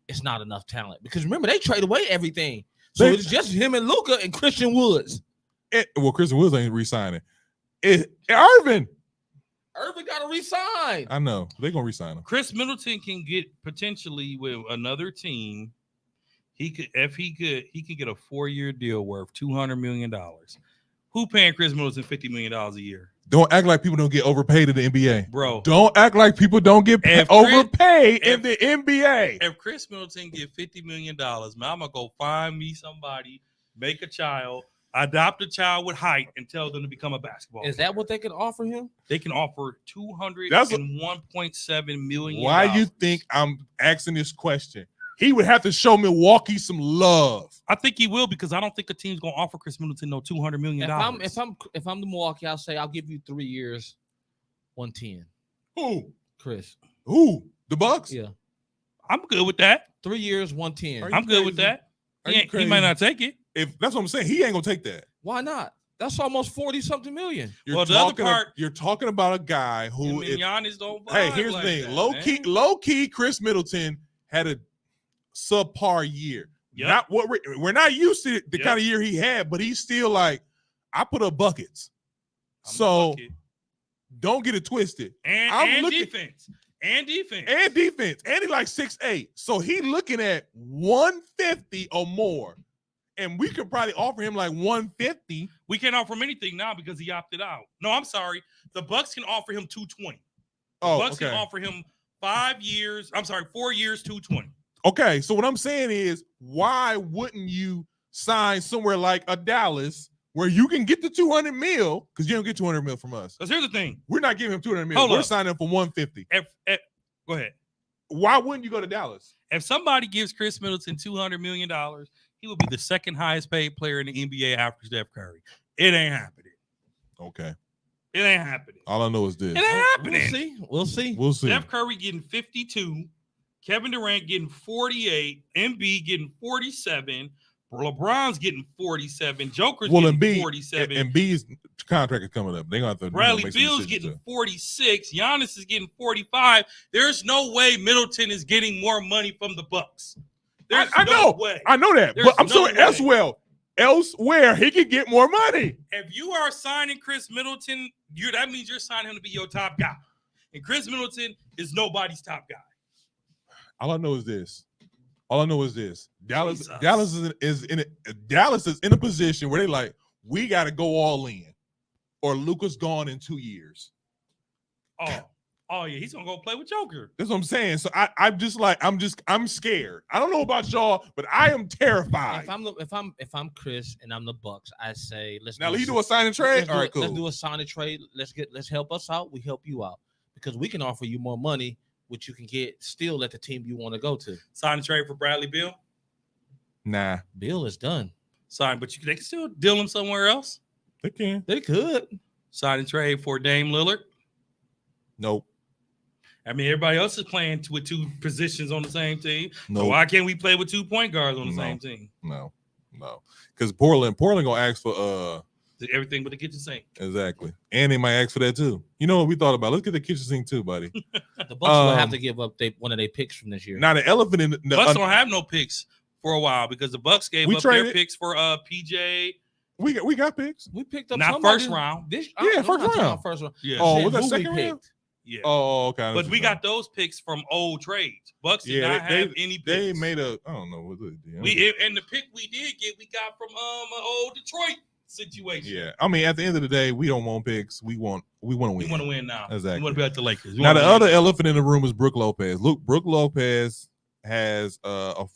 it's not enough talent because remember they trade away everything. So They- it's just him and Luka and Christian Woods. Well, Christian Woods ain't re-signing. Irvin. Irvin got to resign. I know. They're going to re-sign him. Chris Middleton can get potentially with another team. He could get a 4-year deal worth $200 million. Who paying Chris Middleton $50 million a year? Don't act like people don't get overpaid in the NBA. Bro, Don't act like people don't get If Chris- overpaid in if- the NBA. if Chris Middleton get $50 million, man, I'm gonna go find me somebody, make a child, adopt a child with height, and tell them to become a basketball Is player. that what they can offer him? They can offer That's what- $201.7 million. Why you think I'm asking this question? He would have to show Milwaukee some love. I think he will because I don't think a team's gonna offer Chris Middleton no $200 million. If I'm the Milwaukee, I'll say I'll give you 3 years, 110. Who? Chris. Who? The Bucks? Yeah. I'm good with that. 3 years, 110. Are you I'm good with crazy? that. Are He, you ain't- he might crazy? not take it. If that's what I'm saying, he ain't gonna take that. Why not? That's almost 40-something million. Well, the other part- you're talking about a guy who. Him and if- Giannis don't vibe hey, here's like the thing: that, man. low key, Chris Middleton had a subpar year. Yep. Not what we're not used to the Yep. kind of year he had, but he's still like, I put up buckets. I'm So lucky. don't get it twisted. and, I'm and looking- defense. And defense. And defense, and he like 6'8". So he looking at 150 or more. And we could probably offer him like 150. We can't offer him anything now because he opted out. No, I'm sorry. The Bucks can offer him 220. Oh, Bucks okay. can offer him 4 years, 220. Okay, so what I'm saying is, why wouldn't you sign somewhere like a Dallas where you can get the 200 mil? Because you don't get 200 mil from us. Because here's the thing. We're not giving him 200 mil. Hold We're up. signing him for 150. Go ahead. Why wouldn't you go to Dallas? If somebody gives Chris Middleton $200 million, he will be the second highest paid player in the NBA after Steph Curry. It ain't happening. Okay. It ain't happening. All I know is this. It ain't happening. We'll see. We'll see. Steph Curry getting 52, Kevin Durant getting 48, Embiid getting 47, LeBron's getting 47, Joker's Well, getting Embiid 47, and B's contract is coming up. They're gonna have to Bradley make some Beal's decisions getting too. 46, Giannis is getting 45. There's no way Middleton is getting more money from the Bucks. There's I no know. way. I know that, There's but I'm no saying way. elsewhere he can get more money. If you are signing Chris Middleton, that means you're signing him to be your top guy. And Chris Middleton is nobody's top guy. All I know is this. Dallas Jesus. Dallas is in a position where they like, we got to go all in, or Luka's gone in 2 years. Oh yeah, he's gonna go play with Joker. That's what I'm saying. So I'm scared. I don't know about y'all, but I am terrified. If I'm Chris and I'm the Bucks, I say let's Now, you do a sign and trade. All right, cool. Let's do a sign and trade. Let's help us out. We help you out because we can offer you more money, which you can get still at the team you want to go to. Sign and trade for Bradley Beal. Nah, Bill is done. Sign, but they can still deal him somewhere else. they can. They could. Sign and trade for Dame Lillard. Nope. I mean, everybody else is playing with 2 positions on the same team. No. So why can't we play with 2 point guards on the No. same team? No. Because Portland gonna ask for Everything but the kitchen sink. exactly, and they might ask for that too. You know what we thought about? Let's get the kitchen sink too, buddy. The Bucks will have to give up one of their picks from this year. Now the elephant in the Bucks don't have no picks for a while because the Bucks gave We up their traded- picks for PJ We got picks. We picked up Not somebody first round. This, Yeah, I'm first not talking round. about first round. Yeah. Oh, Said was that who we second round? picked. Yeah. Oh, okay. I know But what we you're got those picks from old trades. Bucks did Yeah, not have any picks. They made a. I don't know what they did. And the pick we did get, we got from an old Detroit situation. Yeah, I mean, at the end of the day, we don't want picks. We want to win. We want to win now. Exactly. We want to be like the Lakers. We Now wanna the win. other elephant in the room is Brook Lopez. Look, Brook Lopez has a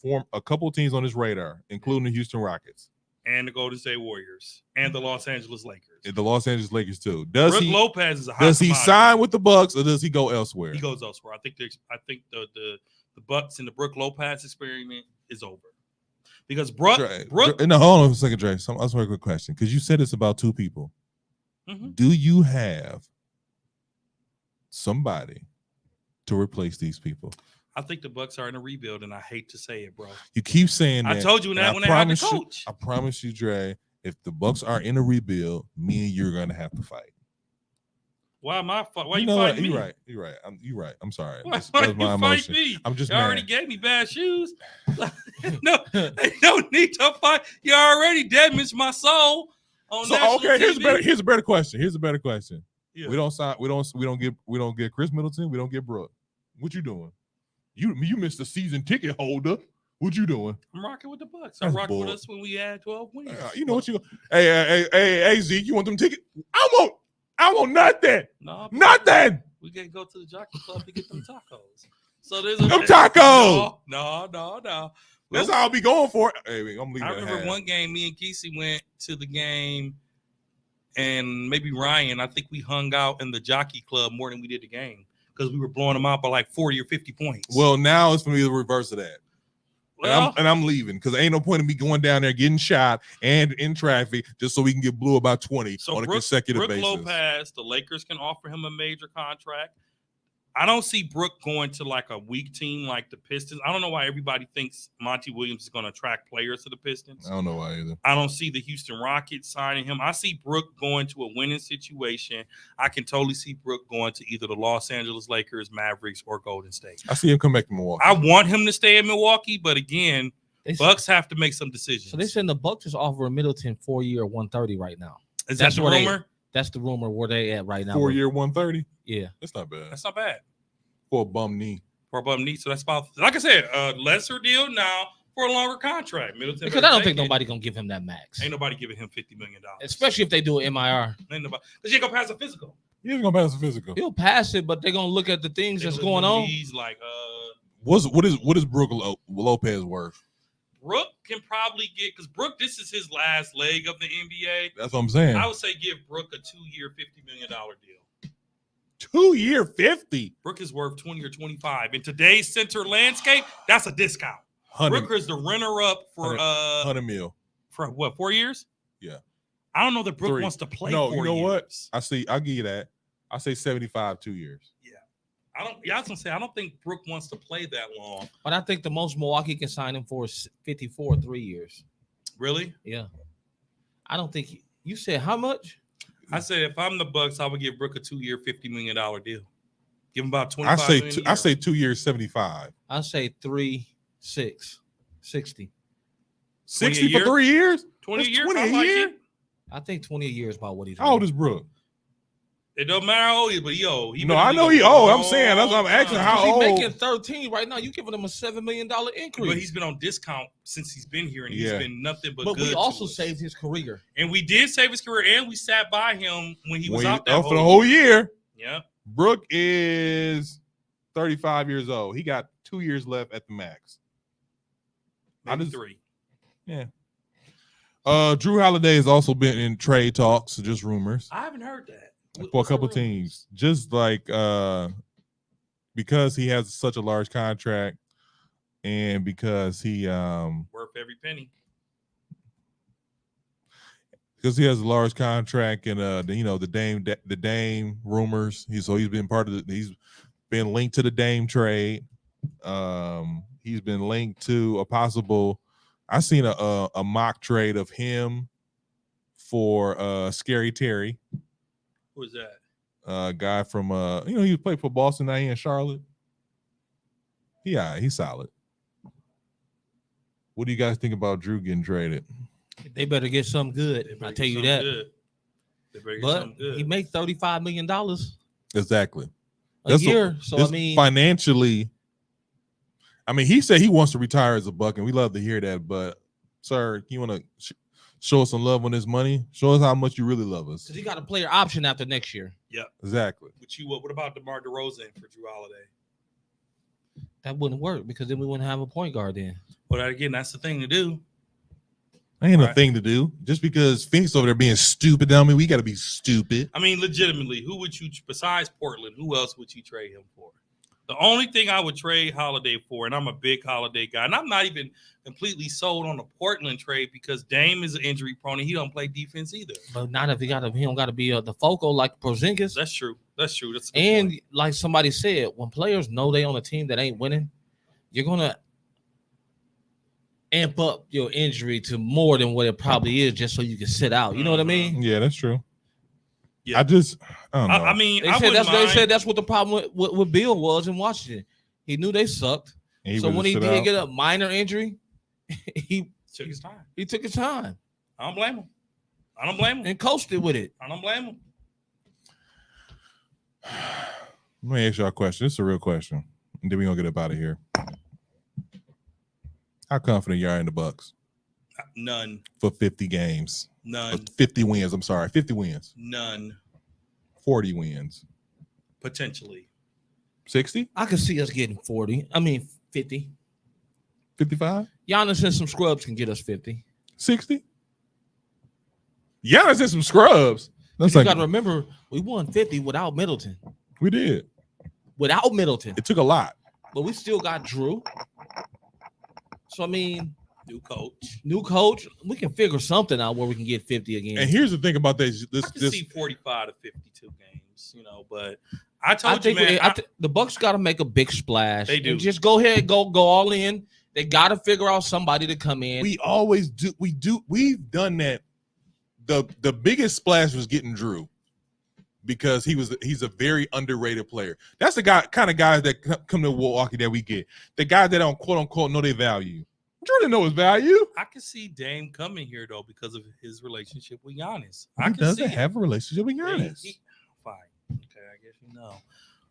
couple teams on his radar, including the Houston Rockets and the Golden State Warriors and the Los Angeles Lakers. and the Los Angeles Lakers too. Brook Lopez is a hot does he commodity. sign with the Bucks or does he go elsewhere? He goes elsewhere. I think the Bucks and the Brook Lopez experiment is over because Brook. No, hold on a second, Dre. I'll ask a quick question because you said it's about two people. Mhm. Do you have somebody to replace these people? I think the Bucks are in a rebuild, and I hate to say it, bro. You keep saying that. I told you and that when they had the promise you- coach. I promise you, Dre, if the Bucks are in a rebuild, me and you're gonna have to fight. Why am I? Why you know what? fighting me? You're right. You're right. I'm right. I'm sorry. Why That was you my fight emotion. me? I'm just You already mad. gave me bad shoes. No, they don't need to fight. You already damaged my soul on So national okay, TV. here's a better question. Here's a better question. Yeah. We don't get Chris Middleton. We don't get Brooke. What you doing? You missed a season ticket holder. What you doing? I'm rocking with the Bucks. I'm That's rocking with bull. us when we had 12 wins. You know what you? Hey, Zeke, you want them tickets? I want nothing. No, Nothing. we gotta go to the Jockey Club to get them tacos. So there's Them tacos. No. That's how I'll be going for it. Hey, I'm leaving. I remember one game, me and Kesey went to the game, and maybe Ryan. I think we hung out in the Jockey Club more than we did the game because we were blowing them out by like 40 or 50 points. Well, now it's gonna be the reverse of that. Well, And I'm leaving because ain't no point in me going down there getting shot and in traffic just so we can get blue about 20 on a consecutive Brook basis. Lopez, the Lakers can offer him a major contract. I don't see Brook going to like a weak team like the Pistons. I don't know why everybody thinks Monty Williams is going to attract players to the Pistons. I don't know why either. I don't see the Houston Rockets signing him. I see Brook going to a winning situation. I can totally see Brook going to either the Los Angeles Lakers, Mavericks, or Golden State. I see him come back to Milwaukee. I want him to stay in Milwaukee, but again, They, Bucks have to make some decisions. so they saying the Bucks is offering Middleton 4-year 130 right now. Is that's that the where they- rumor? That's the rumor where they at right now. 4-year 130. Yeah. That's not bad That's not bad. for a bum knee. For a bum knee. So that's about, like I said, a lesser deal now for a longer contract. Middleton Because I better don't take think it. nobody gonna give him that max. Ain't nobody giving him $50 million. Especially if they do an MIR. Ain't nobody, because you ain't gonna pass a physical. He's gonna pass the physical. He'll pass it, but they're gonna look at the things that's going on. He's like, What is Brook Lopez worth? Brook can probably get, because Brook, this is his last leg of the NBA. That's what I'm saying. I would say give Brook a 2-year, $50 million deal. 2-year 50. Brook is worth 20 or 25. In today's center landscape, that's a discount. 100, Brook is the runner-up for 100 mil. for what, 4 years? Yeah. I don't know that Brook 3. wants to play. No, 4 you know what? years. I'll give you that. I say 75 2 years. I don't. Yeah, I was gonna say I don't think Brook wants to play that long. But I think the most Milwaukee can sign him for is 54 3 years. Really? Yeah. I don't think you said how much? I said if I'm the Bucks, I would give Brook a 2-year, $50 million deal. Give him about 25. I say million a I year. say 2 years 75. I say 3 6 60. 60 year? for 3 years? 20 a That's year. 20 I a like year? it. I think 20 a year is about what he's How old is Brook? It don't matter how old he is, but he old. He No, been in I the know league he a old. I'm saying, that's what I'm long asking, time. how He's old? making 13 right now. You giving him a $7 million increase. But he's been on discount since he's been here, and he's Yeah. been nothing but But good. we also to us. saved his career. and we did save his career, and we sat by him when he was When out that for the whole year. Yeah, Brook is 35 years old. He got 2 years left at the max. maybe just- 3. Drew Holiday has also been in trade talks, just rumors, I haven't heard that for a What's the couple rumors? teams. Just like because he has such a large contract and because he Worth every penny. has a large contract and the Dame rumors. He's been part of he's been linked to the Dame trade. He's been linked to a possible. I seen a mock trade of him for Scary Terry, Who is that? a guy from he played for Boston, now he in Charlotte. Yeah, he's solid. What do you guys think about Drew getting traded? They better get something They good. better I get tell you something that. good. They better get But something good. he made $35 million a Exactly. That's year. So I This mean, financially, I mean, he said he wants to retire as a Buck, and we love to hear that. But, sir, you want to show us some love on this money? Show us how much you really love us. because he got a player option after next year. Exactly. But what about DeMar DeRozan for Drew Holiday? That wouldn't work because then we wouldn't have a point guard then. Well, again, that's the thing to do. Ain't a Right. thing to do. Just because Phoenix over there being stupid, I mean, we got to be stupid. I mean, legitimately, who would you, besides Portland, who else would you trade him for? The only thing I would trade Holiday for, and I'm a big Holiday guy, and I'm not even completely sold on the Portland trade because Dame is injury prone and he don't play defense either. But not if he don't got to be the focal like Porzingis. That's true. That's true. That's a good And point. like somebody said, when players know they on a team that ain't winning, you're gonna amp up your injury to more than what it probably is, just so you can sit out. You know what I mean? Yeah, that's true. Yeah. I don't know. I mean, They I said wouldn't mind. that's what the problem with Bill was in Washington. He knew they sucked, And so would when he just did sit out. get a minor injury, he Took his time. took his time I don't blame him. I don't blame him. and coasted with it. I don't blame him. Let me ask y'all a question. This is a real question. And then we're going to get up out of here. How confident you are in the Bucks None. for 50 games? Or None. 50 wins. I'm sorry. 50 wins. None. 40 wins. Potentially. 60? I could see us getting 40. I mean 50. 55? Giannis and some scrubs can get us 50. 60? Giannis and some scrubs. That's You like got to remember, we won 50 without Middleton. we did. Without Middleton. It took a lot. But we still got Drew. So, I mean, New coach. new coach, we can figure something out where we can get 50 again. And here's the thing about this. I can see 45 to 52 games, but I I told you, think man. the Bucks got to make a big splash. They do. And just go ahead, go all in. They got to figure out somebody to come in. we always do. We've done that. The biggest splash was getting Drew because he's a very underrated player. That's the kind of guys that come to Milwaukee that we get. The guys that don't quote unquote know their value. Drew didn't know his value. I can see Dame coming here though because of his relationship with Giannis. He I can doesn't see it. have a relationship with Yeah, Giannis. fine. Okay, I guess you know.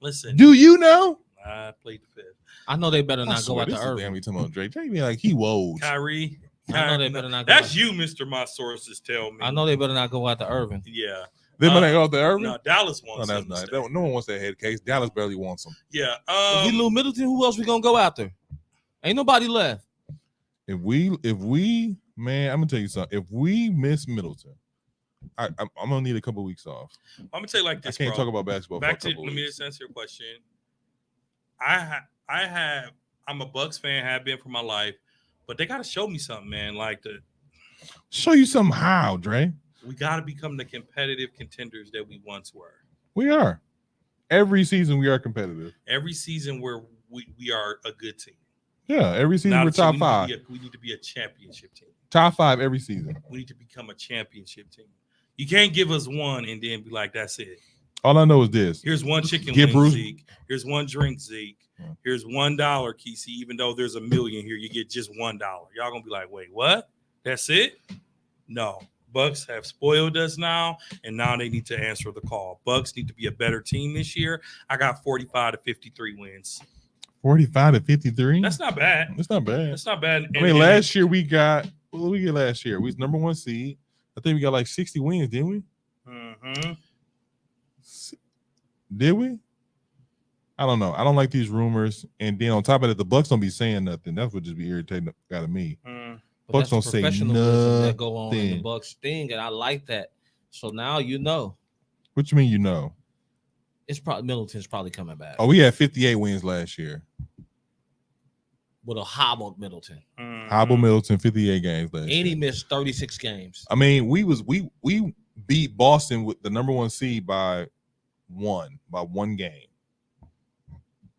Listen, Do you know? I played the fifth. I know they better I not go swear, out to this is Irving. damn me talking about Drake. Drake be like he woj. Kyrie. I know they better not go That's out. you, Mr. My sources tell me. I know they better not go out to Irving. Yeah. They might go to Irving. No, Dallas No, wants that's him to not. stay. No one wants that head case. Dallas barely wants him. Yeah. If we lose Middleton, who else we gonna go after? Ain't nobody left. If we, man, I'm gonna tell you something. If we miss Middleton, I'm gonna need a couple weeks off. I'm gonna tell you like I this, can't bro. talk about basketball. Back for a to couple let me weeks. just answer your question. I'm a Bucks fan, have been for my life, but they gotta show me something, man. Like Show you some how, Dre. we gotta become the competitive contenders that we once were. We are. Every season we are competitive. Every season where we are a good team. Yeah, every season Now we're the team, top five. we need to be a championship team. Top five every season. We need to become a championship team. You can't give us one and then be like, that's it. All I know is this. Here's one chicken Get wing, Bruce- Zeke. Here's one drink, Zeke. Yeah. Here's $1, Kesey. Even though there's $1 million here, you get just $1. Y'all gonna be like, wait, what? That's it? No. Bucks have spoiled us now, and now they need to answer the call. Bucks need to be a better team this year. I got 45 to 53 wins. 45 to 53. That's not bad. That's not bad. That's not bad. I mean, last year we got what did we get last year? We was number 1 seed. I think we got like 60 wins, didn't we? Mm-hmm. Did we? I don't know. I don't like these rumors. And then on top of it, the Bucks don't be saying nothing. That would just be irritating out of me. Mm. But Bucks that's don't the say professionalism that go on in the nothing. Bucks thing, and I like that. So now you know What you mean you know? it's probably Middleton's probably coming back Oh, we had 58 wins last year. with a hobbled Middleton, Mhm. Hobble Middleton, 58 games last and year. he missed 36 games. I mean, we beat Boston with the number 1 seed by one game.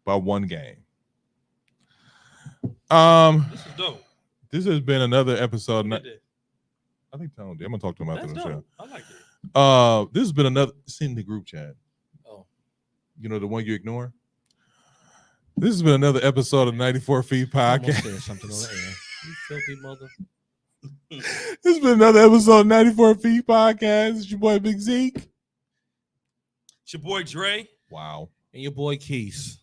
By one game. This is dope. This has been another episode. Who did that? I think Tone did. I'm gonna talk to him after That's the show. dope. I like it. This has been another. It's in the group chat. Oh, You know the one you ignore. This has been another episode of 94 Feet I almost Podcast. said something on the air. You filthy mother. This has been another episode of 94 Feet Podcast. It's your boy Big Zeke. It's your boy Dre. Wow. And your boy Keith.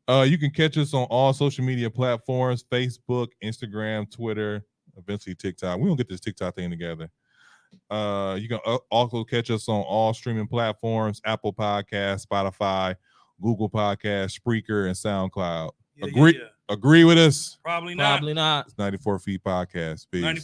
You can catch us on all social media platforms: Facebook, Instagram, Twitter, eventually TikTok. We don't get this TikTok thing together. You can also catch us on all streaming platforms: Apple Podcasts, Spotify, Google Podcasts, Spreaker, and SoundCloud. Agree with us? Probably not. Probably not. It's 94 Feet Podcast. Peace. 94